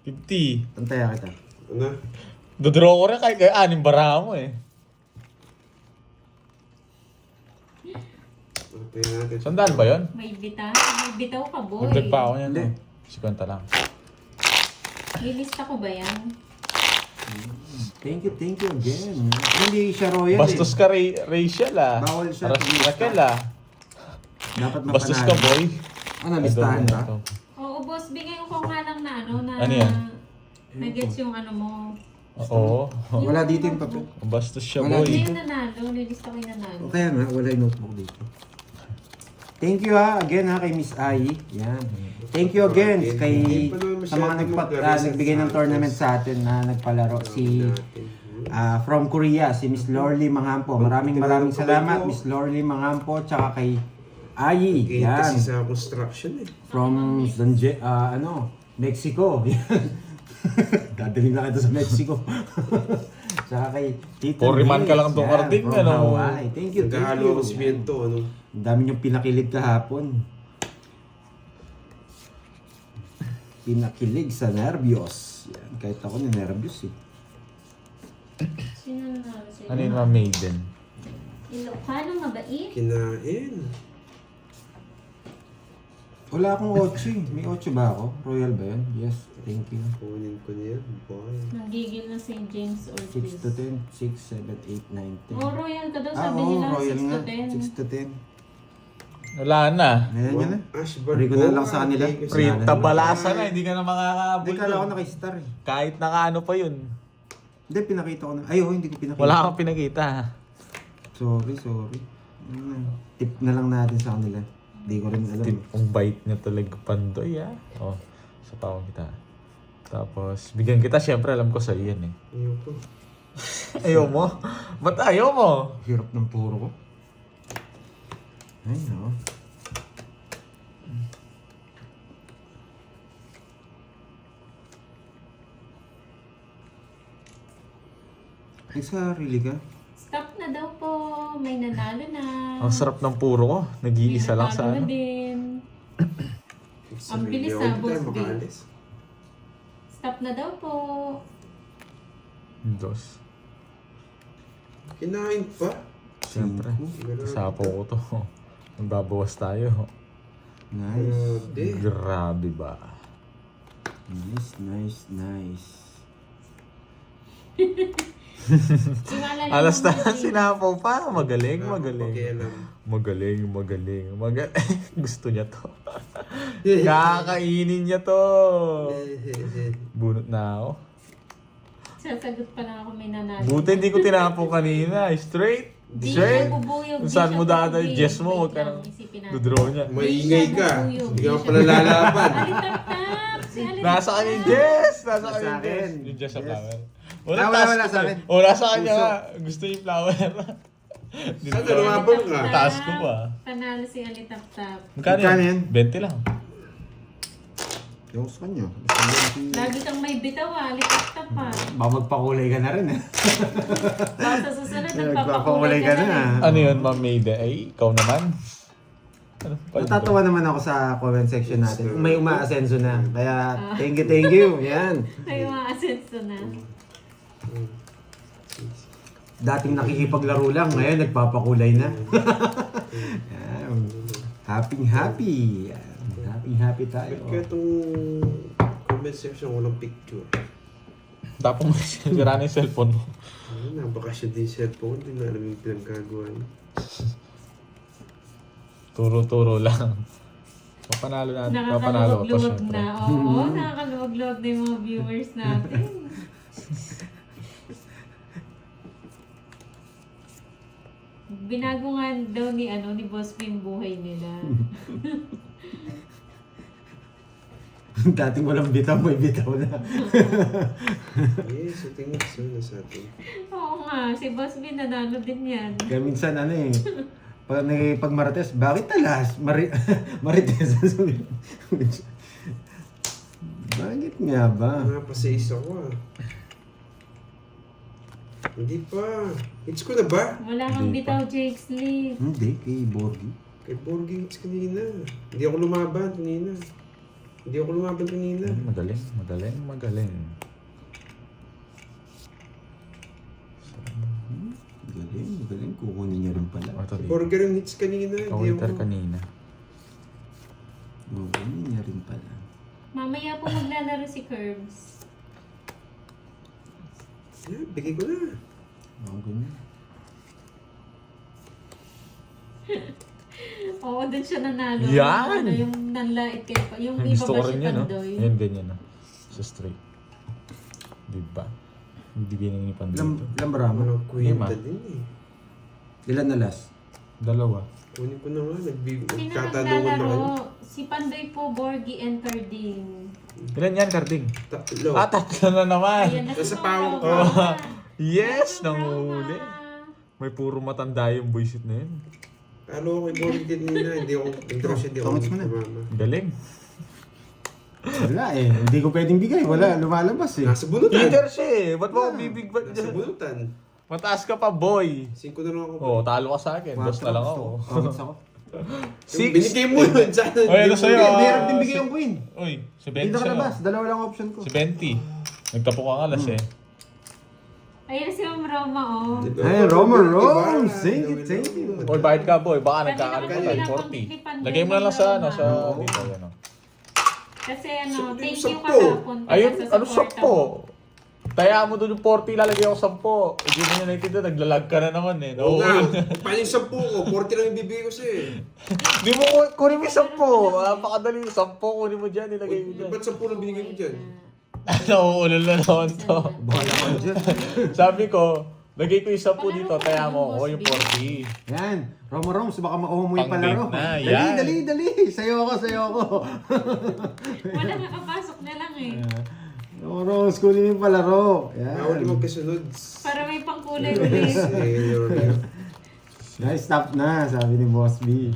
50. Tantaya kita. Ano? Dodraw ko rin kahit kaya anim bara mo eh. Tingnan natin. Sandaan ba yun? May bitaw. May bitaw ka, boy. Nagdag pa ako niyan. Hindi. 50 lang. Lilista ko ba yan? Thank you again. Hindi siya royal Bastos eh. ka, Rachel ah. Bawal siya. Raquel ah. Dapat Bastos ka, boy. Ano, listahan ba? Oo, boss, bigyan ko nga lang na ano na... Ano yan? Nag-gets yung ano mo. Oo. Wala dito yung papel. Bastos siya, Wala Hindi boy. yung nanalo. Nilista ko yung nanalo. O kaya nga, wala yung notebook dito. Thank you again kay Miss Ai. Yan. Thank you again kay sa mga nagbigay ng tournament sa atin na nagpalaro. Si from Korea, si Miss Lorly Mangampo. Maraming salamat Miss Lorly Mangampo tsaka kay Ai. Okay, Yan. kasi sa construction eh. From Mexico. Dadalhin na kita sa Mexico. Tsaka kay Tito Poriman ka lang Nils, tong yan, karding, from ano? Hawaii. Thank you. Nagkahalo ako simento, ano? Ang dami niyong pinakilig kahapon. Pinakilig sa nervyos. Yan, kahit ako na nervyos eh. Sino nanalo sa'yo? Ano yung mga maiden? Ilocano mabait? Kinain. Wala akong 8 eh. May 8 ba ako? Royal ba yun? Yes, thank you. Kunin ko niya, boy. Nanggigil na St. James 6 Ortiz. to 10, 6, 7, 8, 9, 10. Oh, royal ka daw. Ah, Sabi oo, nila royal 6 nga. to 10. 6 to 10. Wala na. Ayan yun na. Ashbar Pari ko na lang sa kanila. Print tabalasa na, hindi ka na Hindi makakabul. kala ko naka-star eh. Kahit nakaano pa yun. Hindi, pinakita ko na. Ay, hindi ko pinakita. Wala kang pinakita. Sorry. Tip na lang natin sa kanila. Hindi ko rin alam. Ang bite niya talaga pandoy ah. Oh, sa pawang kita. Tapos, bigyan kita, syempre alam ko sa iyan eh. Ayoko. Ayaw mo? Ba't ayaw mo? Hirap ng puro ko. Ay, no. Ay, sarili ka? Stop na daw po. May nanalo na. Ang sarap ng puro ko. Nag-iisa lang sa May nanalo na ano. din. Ang bilis Hindi na, ako Boss B. makaalis. Stop na daw po. Dos. Kinain pa. Siyempre. Grabe. Sapo ko to. Magbabawas tayo. Nice. Grabe. Grabe ba? Nice. Sumala lang Alas ang na Boss B. sinapaw pa. Magaling. Pakialam. Magaling. Gusto niya to. Kakainin niya to. Bunot na ako. Sasagot pa lang ako may nanalo. Buti hindi ko tinapong kanina. Straight. Di Straight. siya bubuyog. Kung di saan siya mo dadal, bubuyog. Jess mo, Wait huwag ka lang, nang isipin natin. dodraw niya. Maingay ka. Bubuyog. Hindi ka Di siya pala lalaban. Alitap-tap! Si Alitap-tap! Nasa kanya yung Jess! Nasa Sa kanya yung akin. Jess. Yung Jess sa Yes. flower. Wala, task wala ko sa eh. akin. O, nasa kanya Puso. nga. Gusto yung flower. Saan ka lumabang ka? Taas ko pa. Panalo si Alitap-tap. Magkano Magkano yan? yan? 20 lang. Yung sa kanya. Lagi kang may bitaw Alitap-tap pa. Baka magpakulay ka na rin eh. Baka sa susunod, Nagpapakulay nagpapakulay ka ka na. na. Ano yun, Ma'am Mayda? Ay, ikaw naman. Ano pa yun? Natatawa naman ako sa comment section natin. May umaasenso na. Kaya thank you. Yan. May mga asenso na. Dating nakikipaglaro lang, ngayon nagpapakulay na. Yan. Happy. Yan. Happy tayo. Ba't kaya itong comment section walang picture? Tapos sira na yung cellphone mo. Nabakasyon din yung cellphone. Hindi na alam yung pinagkagawa niya. Turo-turo lang. Papanalo natin. Papanalo ko to, Nakakaluwag-luwag syempre. na. Oo, nakakaluwag-luwag na yung mga viewers natin. Binago nga daw ni Boss P yung buhay nila. Dating walang bitaw, may bitaw na. Yes, ito nga. So, nasa atin. Oo nga, si Boss P nanalo din yan. Kaya minsan pag Marites, bakit talas? Marites. Bakit nga ba? Napasays ako ah. Hindi pa. Hits ko na ba? Wala kang Hindi bitaw, Jake Lee. Hindi, kay Borgi. Kay Borgi hits kanina. Hindi ako lumaban kanina. Magaling. Galing. Kukunin niya rin pala. Ito, di. Burger yung hits kanina. Hindi Kawaiter ako. kanina. Kukunin niya rin pala. Mamaya po maglalaro si Curbs. Yeah, bigay ko na. Ganyan. Oo, doon siya nanalo. Yan! Ano, yung nanlait kay pa. Yung iba Gusto ba ko rin si yan, no? Pandoy? Yan, ganyan, no? Sa straight. Diba? Hindi ganyan ni Pandoy. Lambrama. Walang kwenta Lima. din eh. Ilan na last? Dalawa. Kunin ko na nga. Sino Nagkatanungan na kayo. naglalaro? Si Pandoy po, Borgi, and Carding. Ilan yan, Carding? Tatlo. Tatlo na naman. Ayan na si Nasa Tom pawang ko. Roma. Yes, Tom nanguhuli. Roma. May puro matanda yung buisit na yun. Talo ako kay Borgi din nila. Hindi ako, intro siya, hindi ako Tangos mo na. kumama. Galing. Wala eh. Hindi ko pwedeng bigay. Wala. Lumalabas eh. Nasa bunutan. Leader siya eh. Ba't mo bibig ba? Nasa bunutan. Mataas ka pa, boy. 5 na lang ako. Oh, talo ka sa akin. Dos na lang ako. Tangos ako. Yung binigay mo yun. Sana. Oy, ano sa'yo? Hindi, mahirap din bigay yung queen. Uy, si Hindi 20 sa'yo. nakalabas. Dalawa lang option ko. Si 20. Nagtapo ka alas eh. Ayan si Ma'am Roma, oh. Hey, Roma Rome. Thank you. Boy, bayad ka, boy. Baka Pwede nagkakaroon naman ka nila tayo. pang klipan 40. Lagay mo na lang sa, ano, sa, Oo. dito, yan, oh. Kasi ano, Sabi thank mo, you 10. kahapon. Ayun, sa ano, suporta 10. mo. Taya mo doon yung 40, lalagay ako 10. Hindi mo United doon, naglalag ka na naman eh. Oo nga. No? Paano yung 10 ko? 40 lang yung bibigay ko sa'yo eh. Di mo kunin mo yung 10. Napakadali yung 10. Kunin mo dyan, nilagay mo dyan. Ba't 10 lang binigay mo dyan? Nauulol na naman to. Bahala ka dyan. Sabi ko, lagay ko yung 10 dito, taya mo ako yung 40. Yan. Roma Rome. Baka mauho mo yung Pang-date palaro. na, yan. Dali. Sayo ako. Wala nakapasok na lang eh. Roma Rome. Kunin yung palaro. Bawal Yan. magkasunod. Para may pangkulay ulit. Guys, stop na. Sabi ni Boss B.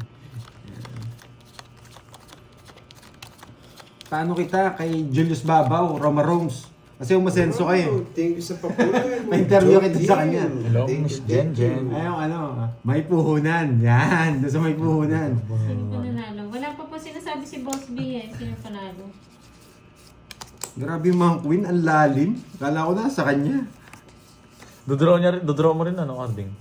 Paano kita kay Julius Babaw, Roma Romes? Kasi umasenso ka eh. Thank you sa papunan. Pa-interview kita sa kanya. Hello, Miss Jen. Ayong may puhunan. Yan, doon sa may puhunan. Sino pa nanalo? Wala pa po sinasabi si Boss B eh. Sino panalo? Grabe yung mga queen, ang lalim. Kala ko na sa kanya. Dodraw mo rin ano, Carding?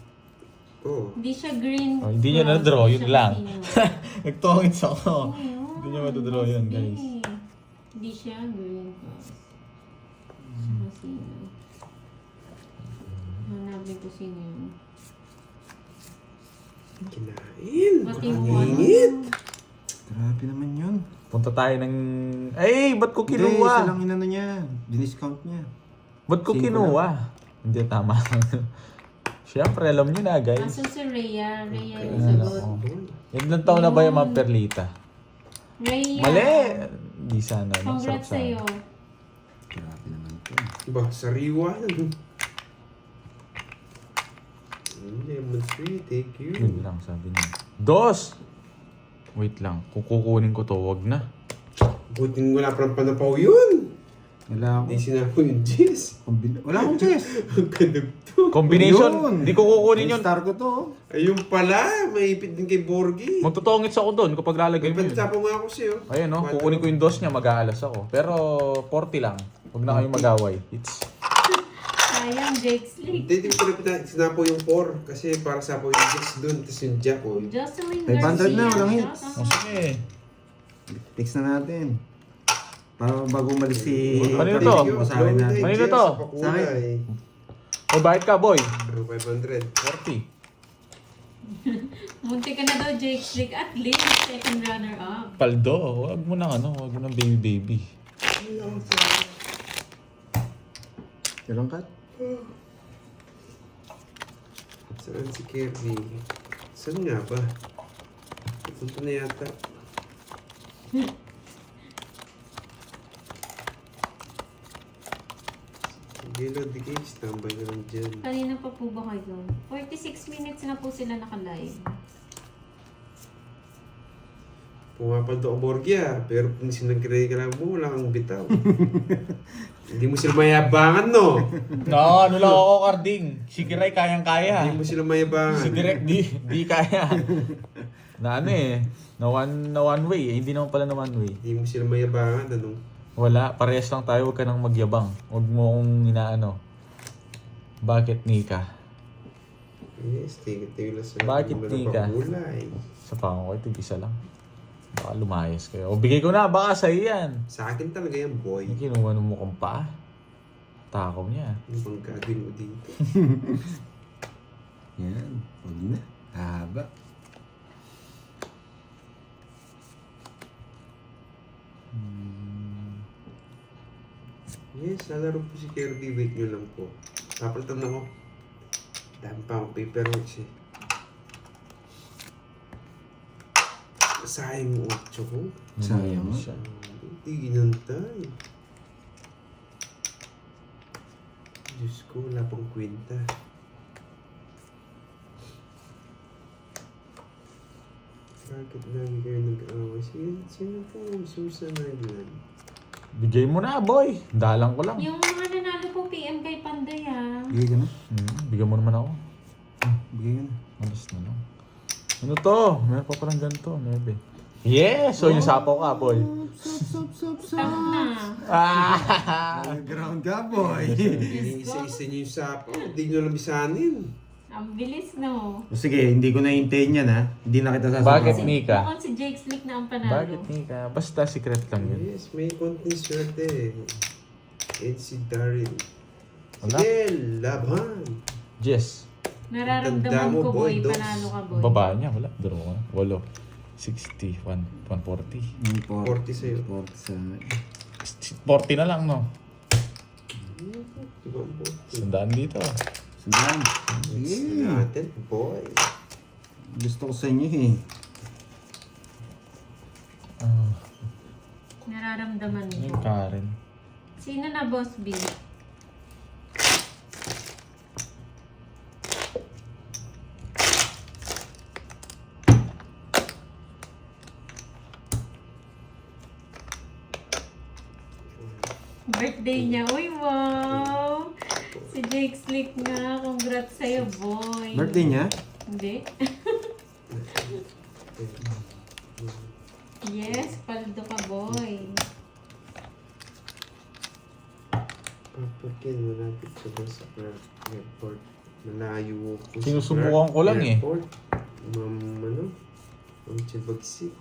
Oo. Hindi siya green. Oh, hindi niya na-draw, Hindi yun siya lang. casino. Nagtongits ako. Ayun, Hindi niya madodraw yun, Boss B. guys. Hindi siya green. Sino? Hanapin ko sino yun. Kinain. Pati mo Ingit. Grabe naman yun. Punta tayo ng... Ay, ba't ko Hindi, isa kinuha? lang inano niya. Diniscount niya. Ba't ko Simple kinuha? Hindi, tama. Siyempre, alam niyo na, guys. Asan si Rhea? Rhea Ay, is a good. Yan lang taon na ba yung mga Perlita? Rhea! Mali! Hindi sana. no? Sarap Congrats sana. sa'yo. Grabe naman ito. Ba, sariwa yan. Lemon tree, thank you. Yun lang, sabi niya. Dos! Wait lang, kung kukunin ko to, wag na. Buting wala pa ng panapaw yun. Wala Hindi ako. sinapo yung Jess. Wala akong chess. Ang kanugto. Combination, Yun. hindi ko kukunin yun. Star ko to. Ayun pala, maipit din kay Borgie. Magtutongits ako doon kapag lalagay mo yun. Nagpatapo nga ako sa'yo. Ayun, no? Kukunin ko yung dos niya, mag-aalas ako. Pero 40 lang. Huwag na kayong mag-away. It's... Sayang, Jake Slick. Hindi ko pala sinapo yung 4 kasi para sapo yung Jess dun, tapos yung Jack oh. Jocelyn 500 na, walang Garcia. hits. Oh, sige. Fix na natin. Para bago umalis si... Kanino to? Masabi natin. Kanino to? Sa akin. O, bakit ka, boy? 500. 40. Munti ka na daw, Jake Slick. At least, second runner-up. Paldo, huwag mo nang huwag mo nang baby. Walang cut. Saan si Kirby? Saan nga ba? Punta na yata. Gelo di kayo, standby na lang dyan. Kanina pa po ba kayo? 46 minutes na po sila naka-live. Pumapaldo ang Borgia, pero kung sinagkiraya ka lang mo, wala kang bitaw. Hindi mo sila mayabangan, no? No, ano lang ako, Carding. Si Kiray kayang-kaya. Hindi mo sila mayabangan. Si Direk di kaya. Na ano eh, na one way. Hindi naman pala na one way. Hindi mo sila mayabangan, ano? Wala, parehas lang tayo, huwag ka nang magyabang. Huwag mo kong inaano. Bakit Nika? Yes, tingin lang sa Bakit mga di ka? napagulay. Sa pango ko, ito isa lang. Baka lumayas kayo. O bigay ko na, baka sa'yo yan. Sa akin talaga yan, boy. Yung kinuha ng mukhang pa. Takaw niya. Ano bang gagawin mo dito? Yan. Huwag na. Haba. Yes, lalaro po si Kirby. Wait nyo lang po. Papalitan ako. Dami pa akong paperworks eh. Sayang yung 8 ko. Sayang. Siya. Hindi ginantay. Diyos ko, wala pang kwenta. Bakit lagi kayo nag-away? Sino po ang susunod? Bigay mo na, boy. Dalang ko lang. Yung mga nanalo po PM kay Panday ah. Bigay ka na. Bigyan mo naman ako. Bigay ka na. Alas na lang. Ano to? Meron pa palang ganito. Nebe. Yes! So, yung sapo ka, boy. Sup. Stop na. Ah! Ground ka, boy. Iniisa-isa niyo yung sapo. Hindi nyo lang bisanin. Ang bilis no. Sige, hindi ko na-hintayin yan ha. Hindi na kita sasabihin. Bakit Nika? Mukhang si Jake Slick na ang panalo. Bakit Nika? Basta secret lang yun. Yes, may konting swerte. And si Daryl. Wala. Sige, laban. Jess. Nararamdaman Tanda mo, ko boy, boy, panalo ka boy. Baba niya. Wala. Draw ka na. 8. 60. 140. 40 sa'yo. 40 sa... 40 na lang, no? Diba po? Sandaan dito. Sandaan. Sige Sige. natin, boy. Gusto ko sa inyo eh. Nararamdaman Yung ko. Karen. Sino na boss B? Birthday niya. Uy, wow! Si Jake Slick nga. Congrats sa'yo, boy. Birthday niya? Hindi. Yes, paldo ka, boy. Papakin, malapit ka ba sa airport? Malayo ko sa Sinusubukan ko lang eh. airport. Ma'am Chibagsik.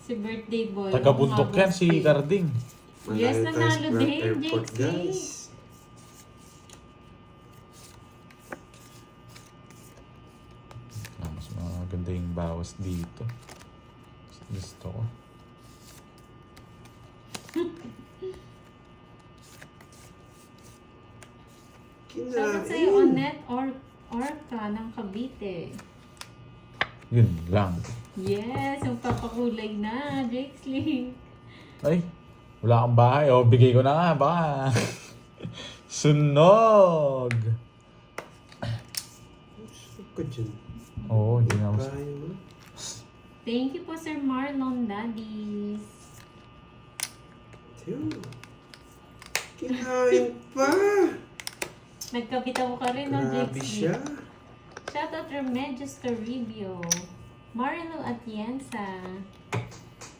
Si birthday boy. Taga-buntok yan si Carding. Yes, Malayo tayo sa nanalo din, airport, Jake. guys. Mas maganda yung bawas dito. Gusto ko. Sabi sa'yo, Onet or Orca ng Cavite. Yun lang. Yes, yung papakulay na, Jake Slick. Ay, wala kang bahay. O, bigay ko na nga. Baka. Sunog! Sunog ka dyan. Oo, hindi na mas... Kaya mo. Thank you po, Sir Marlon Daddies. Tiyo. Kinain pa. Nagkabitaw ka rin, no, Grabe Jake? siya. Shoutout Remedios Caribio. Marilu Atienza.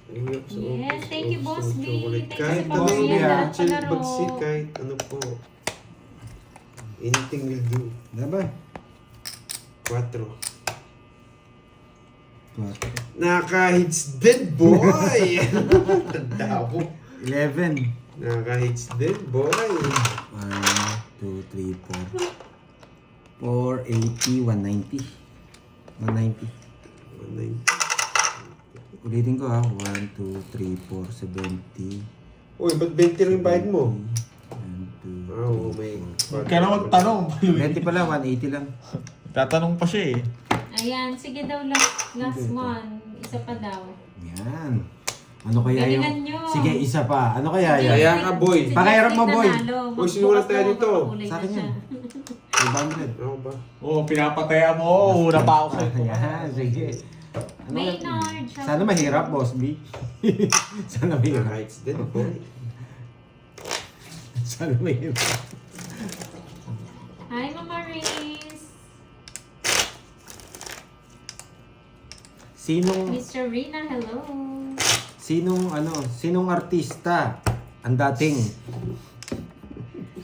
Yes, thank you, Boss B. Thank you Kahit sa anong pamilya at chill palaro. bagsit, kahit ano po. Anything will do. Diba? 4. 4. Nakaka-hits dead, boy! Tanda ko. 11. Nakaka-hits dead, boy. 1, 2, 3, 4. 480, 190. 190. 190. Ulitin ko ha. 1, 2, 3, 4, 70. Uy, ba't 20 lang yung bayad mo? 1, 2, Ah, oo, may... Huwag ka na magtanong. 20 pala, 180 lang. Tatanong pa siya eh. Ayan, sige daw last one. Isa pa daw. Yan. Ano kaya yung... Galingan nyo. Sige, isa pa. Ano kaya yan? Kaya ka, boy. Si Pakihirap mo, Jessica boy. nanalo. Uy, sinulat Magbukas tayo daw, dito. makakulay Sa na akin siya. yan. 500. Ano ba? Oo, pinapataya mo. Una pa ako sa'yo. Yan, sige. Maynard. Sana mahirap, Boss B. Sana mahirap. Nakaka-hits dead, boy. Sana mahirap. Hi, Mama Riz. Mr. Rina, hello. Sinong artista ang dating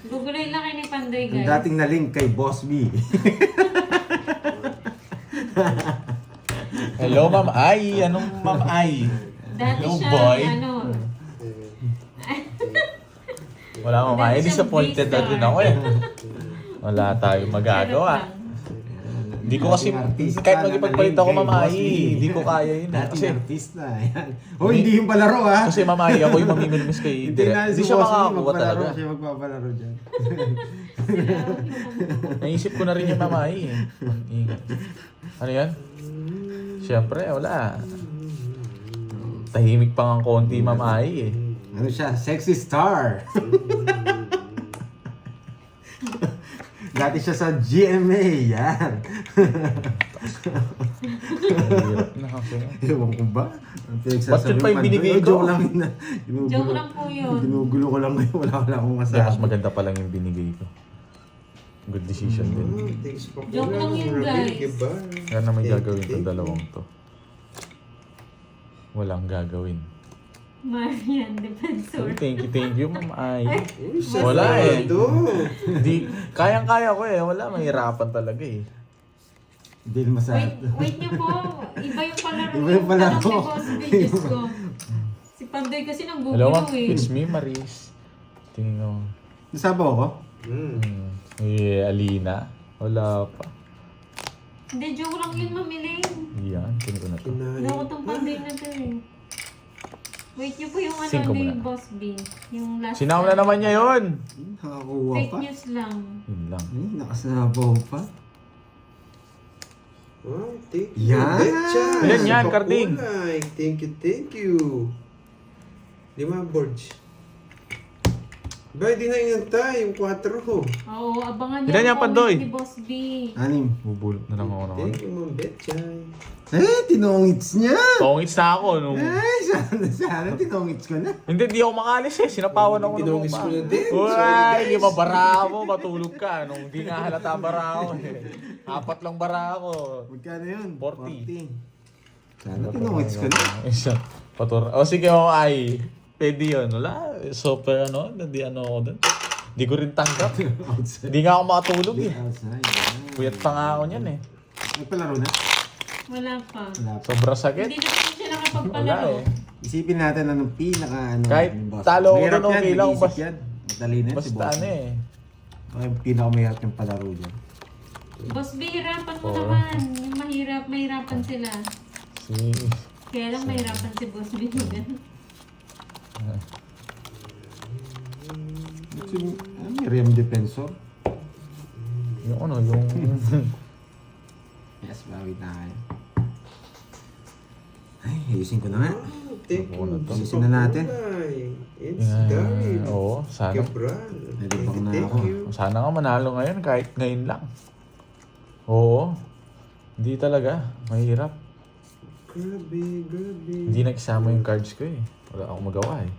Gugulay lang kayo ni Pandoy, ang guys. dating na link kay Boss B? Hello, Ma'am Ai. Anong Ma'am Ai? Dati Hello, siya, boy. ano, Wala, Ma'am Ai. Disappointed na din ako eh. Wala tayong magagawa. sarap lang. Hindi ko kasi, kahit magipagpalit ako, Ma'am Ai, hindi ko kaya yun. Dating Kasi, artista. Yan. Oh, hindi yung palaro ha. kasi Ma'am Ai, ako yung mamimilmis kay Hindi na Direk. si Hindi siya Boss B makakakuha magpalaro. talaga. Siya magpapalaro dyan. Naisip ko na rin yung Ma'am Ai eh. Mag-ingat. Ano yan? Siyempre, wala. Tahimik pa ng konti, Ma'am Ai eh. Ano siya? Sexy star. Dati siya sa GMA. Yan. Mahirap na kasi. Ewan ko ba? Ang Ba't yun pa yung binigay ko? Joke lang yun. Joke lang po yun. Ginugulo ko lang ngayon. Wala akong Hindi, masabi. mas maganda pa lang yung binigay ko. Good decision din. Thanks po. Joke lang yun, guys. Kaya na may gagawin itong dalawang to. Walang gagawin. Marian Defensor. Thank you, Ma'am Ai. Wala Wala eh. eh. Di, kayang-kaya ko eh. Wala, mahirapan talaga eh. Hindi masabi. Wait niyo po. Iba yung palaro. Iba yung palaro. Tanong kay Boss Videos ko. Si Pandoy kasi nang Hello, gugulo Ma'am. eh. It's me, Maris. Tingin ko. Nasabaw ko? Alina. Wala pa. Hindi, joke lang yun, mamiling. Yan, tingin ko na to. Loko tong Pandoy na to eh. Wait niyo po yung ano Cinco ni muna. Boss B. Yung last Sinauna naman niya yun. Nakakuha fake pa. news lang. Yun lang. Nakasabaw pa. Oh, thank you. Yan. Betcha. Ilan yan, Sa Karding? pakulay. Thank you. 5 boards. Ba, hindi na inantay yung 4 ko. Oo, abangan niyo Ilan yan, ang Pandoy? comment ni Boss B. 6. Bubulot na lang ako naman. Thank you, Ma'am Betcha. Tinongits niya. Tongits na ako. Nung... Sana tinongits ko na. Hindi, di ako makalis eh. Sinapawan ako ng Tinongis ko na din. Uy, hindi mabara mo. Matulog ka. Nung di nga halata bara ako eh. 4 lang bara ako. Magkano yun? 40. Sana tinongits ko na. Isa. Patur. O sige, Ma'am Ai. Pwede yun. Wala. Super ano. Hindi ano ako dun. Di ko rin tanggap. Outside. Hindi nga ako makatulog eh. Outside. Puyat pa nga ako niyan eh. Nagpalaro na? Wala pa. Wala pa. Sobrang sakit. Hindi na po siya Wala nakapagpalaro. eh. Isipin natin anong pinaka ano. Kahit yung boss. talo ko Mahirap doon, yan, okay lang. mag-isip Basta- yan. Madali na yan si Basta boss. ano eh. Ay, pinakamahirap yung palaro dyan. Boss B, hirapan mo Oo. naman. Yung mahirapan sila. Si... Kaya lang mahirapan si Boss B. Ito yung Miriam Defensor. Yung ano, yung... Yes, bawi tayo. Ay, ayusin ko na nga. Oh, thank you. Ano to? Sa Ayusin na natin. pakulay. It's Gary. Oo, sana. Cabral. Nalibang na Thank ako. you. Sana nga manalo ngayon kahit ngayon lang. Oo. Hindi talaga. Mahirap. Grabe. Hindi nagsama yung cards ko eh. Wala akong magawa eh.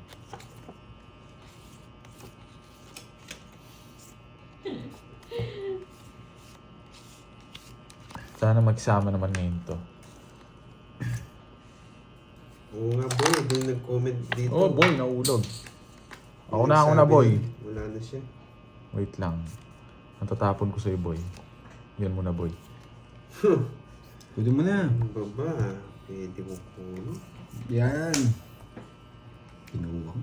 Sana magsama naman ngayon to. Oo nga boy, doon nag-comment dito. Oh boy, naulog. Ako na boy. Wala na siya. Wait lang. Ang tatapon ko sa'yo boy. Yan muna boy. Pwede mo na. Ang baba, pwede mo puno. Yan. Pinuha ko.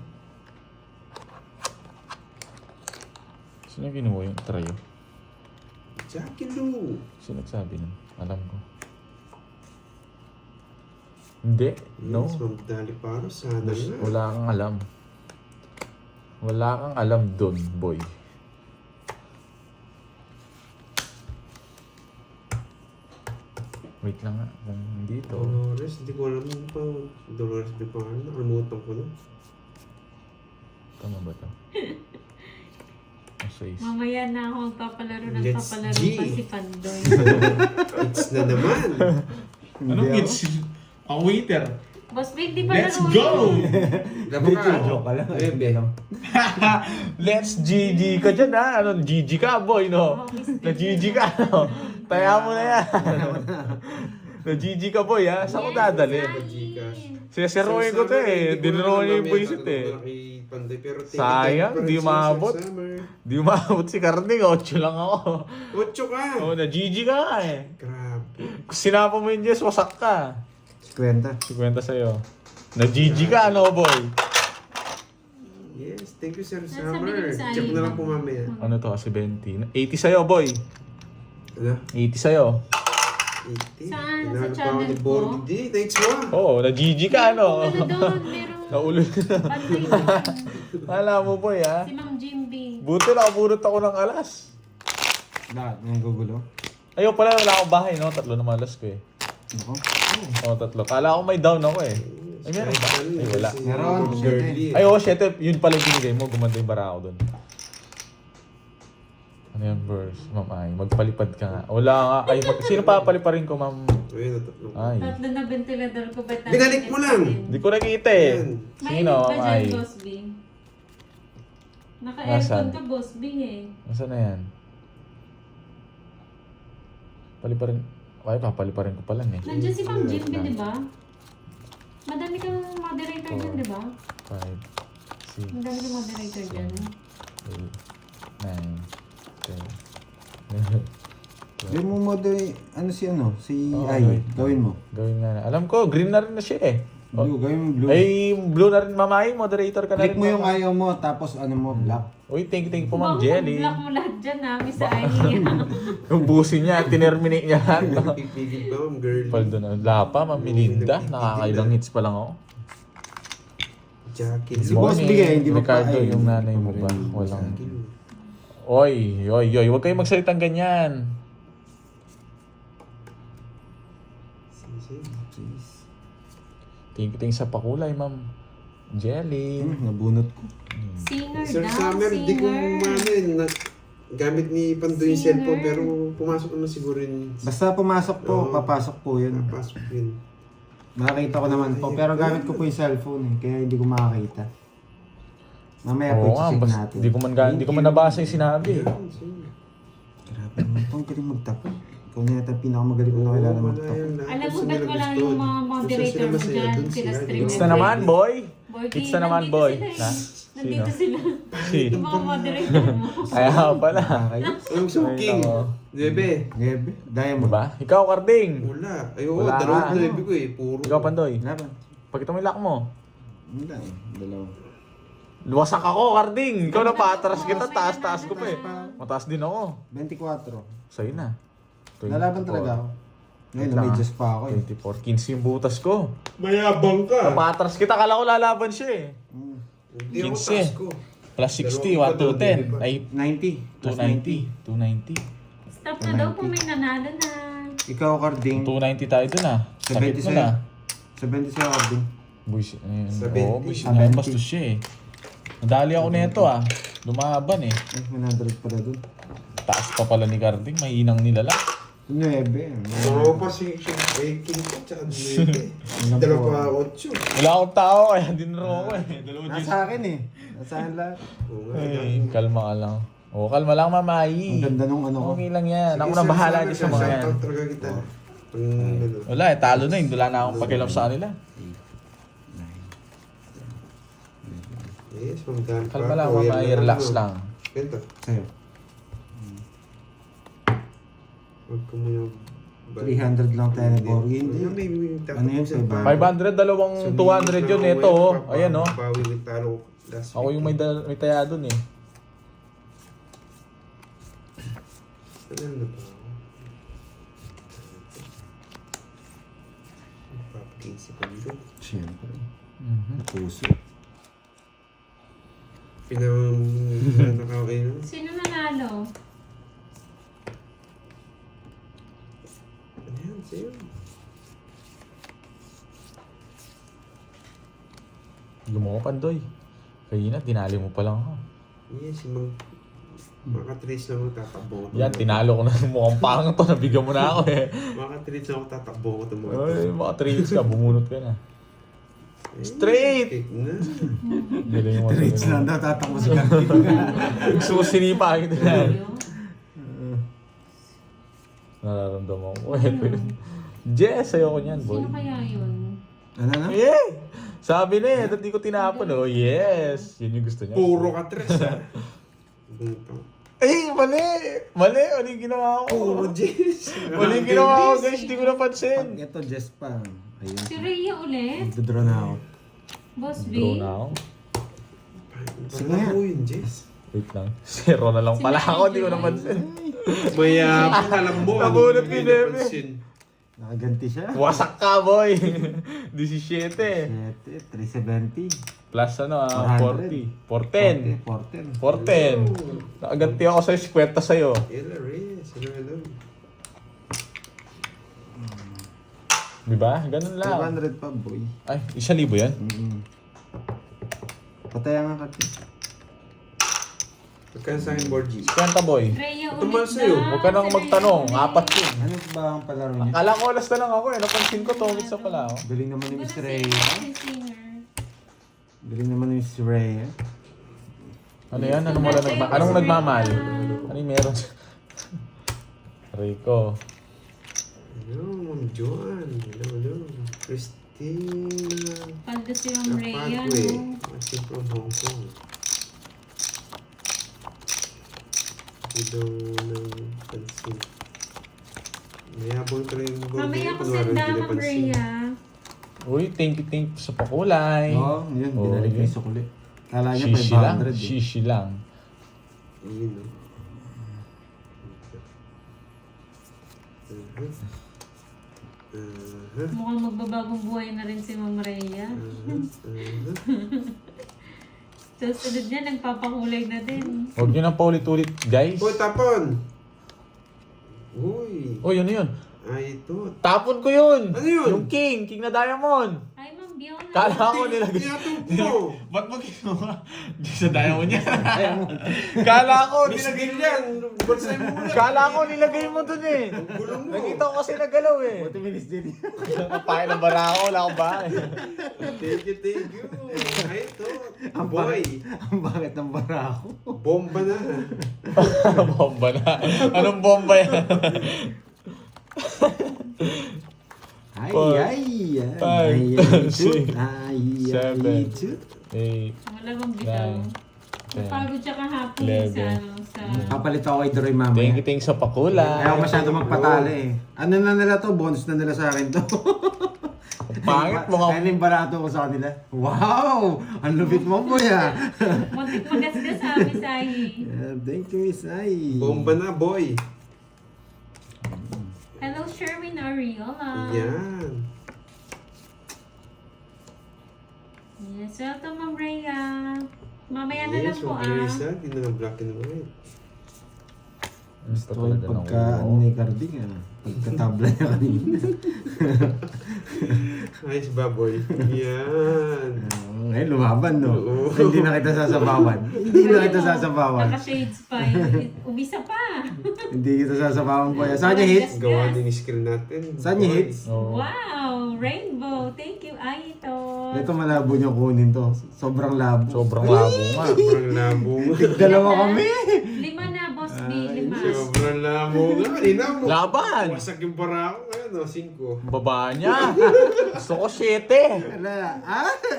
Sino kinuha yung trayo? Jackie Lou. Sino nagsabi nun? Alam ko. Hindi. No. Yes, Magdali Paro, sana nga. Wala kang alam. Wala kang alam dun, boy. Wait lang nga. Kung hindi to. Dolores, hindi ko alam pa. Dolores de Paro, nakalimutan ko na. Tama ba to?Asa is. Mamaya na ako magpapalaro ng Let's papalaro G. pa si Pandoy. It's na naman. Anong it's? A waiter. Boss Big, di pa Let's laro go! Labo ka. Joke ka lang. Bebe. Let's GG ka dyan ha. Ano, GG ka boy no? Na GG ka no? Taya mo na yan. Na GG ka boy ha. Saan ko dadalhin? Siseroin ko to eh. Diniroin niya yung buisit eh. Sayang, di maabot. Di maabot si Carding. 8 lang ako. 8 ka. Oo, na GG ka nga eh. Grabe. Kung sinapa mo yung Jess, wasak ka. 50. 50 sa'yo. Na GG ka, no boy? Yes, thank you Sir Sabi Summer. ko sa Check mo na iyo. lang po mamaya. Ano to kasi 20? 80 sa'yo, boy. Ano? 80 sa'yo. 80. Saan? Sa Pinalo pa ako channel ni ko? Borgidi. Thanks mo. Oo, na GG ka, no? Ano doon? Merong Naulo. Pandoy doon. Alam mo, boy, ha? Si Ma'am Jimby. Buti nakabunot ako ng alas. Lahat ng gugulo. Ayaw pala, wala akong bahay, no? 3 na malas ko eh. Ako. Oo, 3. Kala ko may down ako eh. Ay, meron ba? Ay, wala. Meron. Girly. Ay, oo, 7. Yun pala yung binigay mo. Gumanda yung bara ako dun. Ano yan, verse? Ma'am, ay, magpalipad ka nga. Wala nga. Ay, sino papaliparin ko, ma'am? Ayun, tatlo. Ay, Tatlo na ventilador ko ba? Binalik mo lang. di ko nakita eh. Yan. Sino, Mainit ba ma'am? dyan, Ay, Boss B? Naka-aircon Nasaan? ka, Boss B eh. nasaan na yan? Paliparin. Ay, papaliparin ko pala eh. Nandiyan si Ma'am Jimby, di ba? Madami kang moderator dyan, di ba? 5, 6, Madami kang moderator dyan. 8, 9, 10. Gawin mo mo ano si Oo, Ai. wait. Gawin mo. Gawin nga na. Alam ko, green na rin na siya eh. Blue, gawin mo blue. Ay, blue na rin, mamay. Moderator ka na Click rin. mo yung Mama. ayaw mo, tapos ano mo, black. Uy, thank you po, Ma'am Baka Jelly. mag-block mo lahat dyan ha, Miss Ai. Yung busin niya, tinerminate niya lahat. Pipigil pa, Ma'am Girly. Paldo na. Wala pa, Ma'am Melinda. Nakakailang hits pa lang ako. Jackie Si Lou. Boss Big eh, hindi mo pa- Ricardo, ay, yung nanay mo ba? Walang... Oy, huwag kayong magsalitang ganyan. Thank you sa pakulay, Ma'am Jelly. Nabunot ko. Singer Sir daw, Summer, di ko singer. gamit ni Pandoy yung Singer. cellphone pero pumasok naman siguro yun. Basta pumasok po, Oo. papasok po yun. Napasok yun. Nakakita ko naman po, pero gamit ko po yung cellphone eh, kaya hindi ko makakita. Mamaya po Oo nga, i-check basta natin. di ko man nabasa yung sinabi. Yan, sige. Grabe naman po, ang galing magtapon. Ikaw na yata ang pinakamagaling ko na kilala Oo, magtapon. wala yun. Lahat Alam mo, gusto ba't nila wala gusto. yung mga Gusto moderator sila mo masaya dyan? dun, Sila sila. streamer. Hits na naman, boy. Borgie, Hits na naman, nandito boy. sila eh. Ha? Nandito Sino? sila. Sino? Yung mga moderator mo. Kaya pala. Okay. Anong suking? Ay, nako. Debe. Gebe, daya mo. Diba? Ikaw, Carding. Wala. Ay, oo, Wala dalawang nga. debe ko eh. Puro. Ikaw, Pandoy. Laban. Pakita mo yung lock mo. Wala eh, dalawa. Luwasak ako, Carding. Ikaw na patras kita. Taas-taas ko pa eh. Mataas din ako. 24. Sa'yo na. 24. Lalaban talaga ako. Ngayon, Wait lang, may Diyos pa ako eh. 24. 15 yung butas ko. Mayabang ka. Napatras kita. Kala ko lalaban siya eh. Mm. Hindi ako 15. taas ko. Plus 60, 1 to 10. Ay, 90. Plus 290. 290. Stop na daw kung may nanalo na. Ikaw, Carding. 290 tayo dun ah. Sakit mo 70 na. 70 sa'yo, Carding. Buisit. Oo, 70. buisit na yung bastos siya eh. Nadali ako nito ah. Lumaban eh. 100 pala dun. Taas pa pala ni Carding. Mahinang nilala. 9. Oo pa si King ko, tsaka 9. Dalawa pa 8. Wala akong tao kaya dinro ako eh. Dalawa Nasa akin eh. Nasa akin lahat. Oo nga. Ay, kalma ka lang. O, kalma lang, Mamay. Ang ganda nung ano ko. Okay lang yan. Ako Sige, na sir, bahala salamat, din sa sir. mga yan. Shoutout talaga kita. Ano. Wala eh, talo na yun. Wala na akong pakialam sa kanila. Yes, magdaan pa. Kalma lang, Kuya Mamay. lang, Relax ano. lang. Ganito. Sa'yo. Huwag ko muna... 300 lang tayo na Borgi. Hindi. Ano yun, 500? 500, dalawang 200 yun. Ito, oh. Ayan, oh. Bawi ng talo last Ako yung may taya dun eh. Ano na ba? Papag-iisip ko dito. Siyempre. Puso. Nakakawin na. Sino nanalo? Ano yan? Sa'yo? Lumokan, Doy. Kaya dinali mo pa lang ako. Yes, makatrace lang ako tatakbo ko. Yan, tinalo ko na. Mukhang pangit to. Nabigyan mo na ako eh. Makatrace lang ako tatakbo ko itong mga Ay, mga treats ka. Bumunot ka na. Straight! Cake na. Galing mo. Rates lang daw, tatakbo si Kaki. Gusto ko sinipa kita yan. Ayun. Nararamdaman ko. Ito yun. Jess, ayoko niyan, boy. Sino kaya yun? Ano na? Yeah! Sabi na eh, hindi ko tinapon. Oh, yes! Yun yung gusto niya. Puro ka tres ha. Bunto. Eh, mali! Mali! Ano yung ginawa ko? Puro Jess. Mali yung ginawa ko, guys. Hindi ko napansin. Ito, Jess pa. Ayun. Si Rhea ulit? Nagdodraw na ako. Boss B? Draw na ako. Sige Sige nga. nga. yun, Jess. Wait lang. Zero na lang pala ako. Hindi ko napansin. Maya, alam mo. Nabunot hindi ni Bebe. napansin. Nakaganti siya. Wasak ka, boy! 17. 370. Plus ano, 400. 40. 410. 410. Nakaganti ako sa'yo, 50 sa'yo. Ela, Reyes. Ano. Diba? Ganun lang. 500 pa, boy. Ay, 1,000 yan? Pataya nga Kaki. Pagka sa akin, board G. 50, boy. Rhea Ito ulit man sa'yo. daw. Huwag ka nang Si magtanong. Rhea Apat ulit. yun. Ano ba ang palaro niya? Akala ko alas na lang ako eh. Napansin ko, tongits na pala ako. Galing naman ni Miss Wala Rhea. si singer. Galing naman ni Miss Rhea. Ano yan? Anong nagmamahal? Ano yung meron? Rico. Hello, Ma'am Joan. Hello. Christina. Paldo si Ma'am Rhea, Kapagwe. no? Watching from Hong Kong. Ito ng pansin. Mayabon ko rin yung gold. Mamaya ko kunwari senda, hindi Ma'am napansin. Rhea. Uy, thank you sa pakulay. Oo, yun. Oo, Binalik yun. yung sukuli. Kala niya Shishi lang. 500 eh. Shishi lang. Ayun, no? Mukhang magbabagong buhay na rin si Ma'am Rhea. Susunod niya, nagpapakulay na din. Huwag nyo nang paulit-ulit, guys. Uy, tapon! Uy! Uy, ano yun? Ay, ito. Tapon ko yun! Ano yun? Yung king na diamond! Ay, Ma'am Biona. Kala ko nilagay. Tinatog mo! Ba't mo ginawa? Di sa diamond niya. Kala ko Miss nilagay Bill yan! Bansay mo na! Kala ko nilagay mo dun eh. Gulong mo! Nakita ko kasi nagalaw eh. Buti minis din. Napakain ng bara ako, wala akong bahay. Thank you! Ay, ito. Ang Boy! bakit, ang bakit ng barako? Bomba na! Bomba na. Anong bomba yan? Ay, Four, ay, ay. five, Ay, six, ay, seven. ay. 8, Wala bang bitaw. 9, 10. Napagod siya kahapon 11. sa... Kapalit ako kay Droy mamaya. Thank you sa pakulay. Kaya ako masyado magpatali eh. Ano na nila to? Bonus na nila sa akin to. Pangit mo Kaya yung barato ko sa kanila. Wow! Ang lupit mo po ya. Muntik magasgas sa amin, Sahi. Thank you, Miss Ai. Bomba na, boy! Hello, Sherwin Ariola. Yan! Yes, welcome, Ma'am Rhea. Mamaya na lang Yes, po, okay, Risa. Di na nga black and white. Gusto ko yung pagka ano ni Carding, pagkatabla niya kanina. Ayos baboy. Yan. Ngayon lumaban, no? Oo. Hindi na kita sasabawan. Hindi na kita sasabawan. Naka-shades pa. Umisa pa. Hindi kita sasabawan po yan. Saan niya hits? Gawa din yung screen natin. Saan niya hits? Oo. Wow! Rainbow! Thank you, Aito! Ito malabo niya kunin to. Sobrang labo. Sobrang labo nga. Sobrang labo nga. Dalawa kami. 5 na, Boss B. 5. Sobrang labo nga. Kanina mo. Laban! Wasak yung para ako. Ngayon, 5. Baba niya. Gusto ko 7. Wala.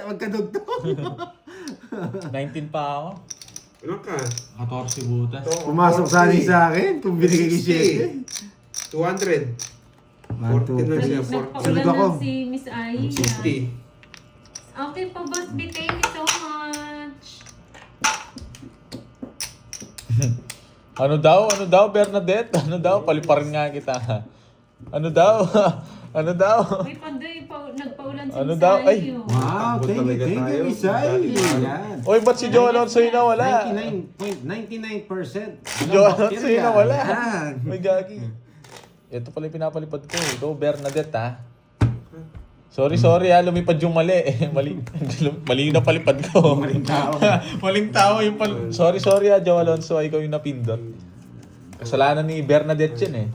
Magkadugtong. 19 pa ako. Ano ka? 14 butas. Pumasok sana yung sa akin. Kung binigay ko 7. 200. 1, 2, 40 na siya. 3. Nagpaulan Sunod ako. na si Miss Ai. 60. Okay po, Boss B. Thank you so much. Ano daw, Bernadette? Ano daw? Paliparin nga kita. Ano daw? Ano daw? May Pandoy, nagpaulan si Ano Miss daw? Ai. Ay. oh. Wow, Takbo thank you, talaga thank you, tayo. Isay. Dali. Yan. Oy, ba't si Joe Alonso yung nawala? 99.99%. Si Joe Alonso yung nawala. Yan. May gagi. Ito pala yung pinapalipad ko. Ito, Bernadette ha. Sorry ha, lumipad yung mali. Mali yung napalipad ko. Maling tao. Maling tao yung Sorry ha, Joe Alonso. Ikaw yung napindot. Kasalanan ni Bernadette yun eh.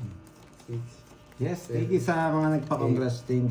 Yes, thank you sa mga nagpa-congrats. Thank you.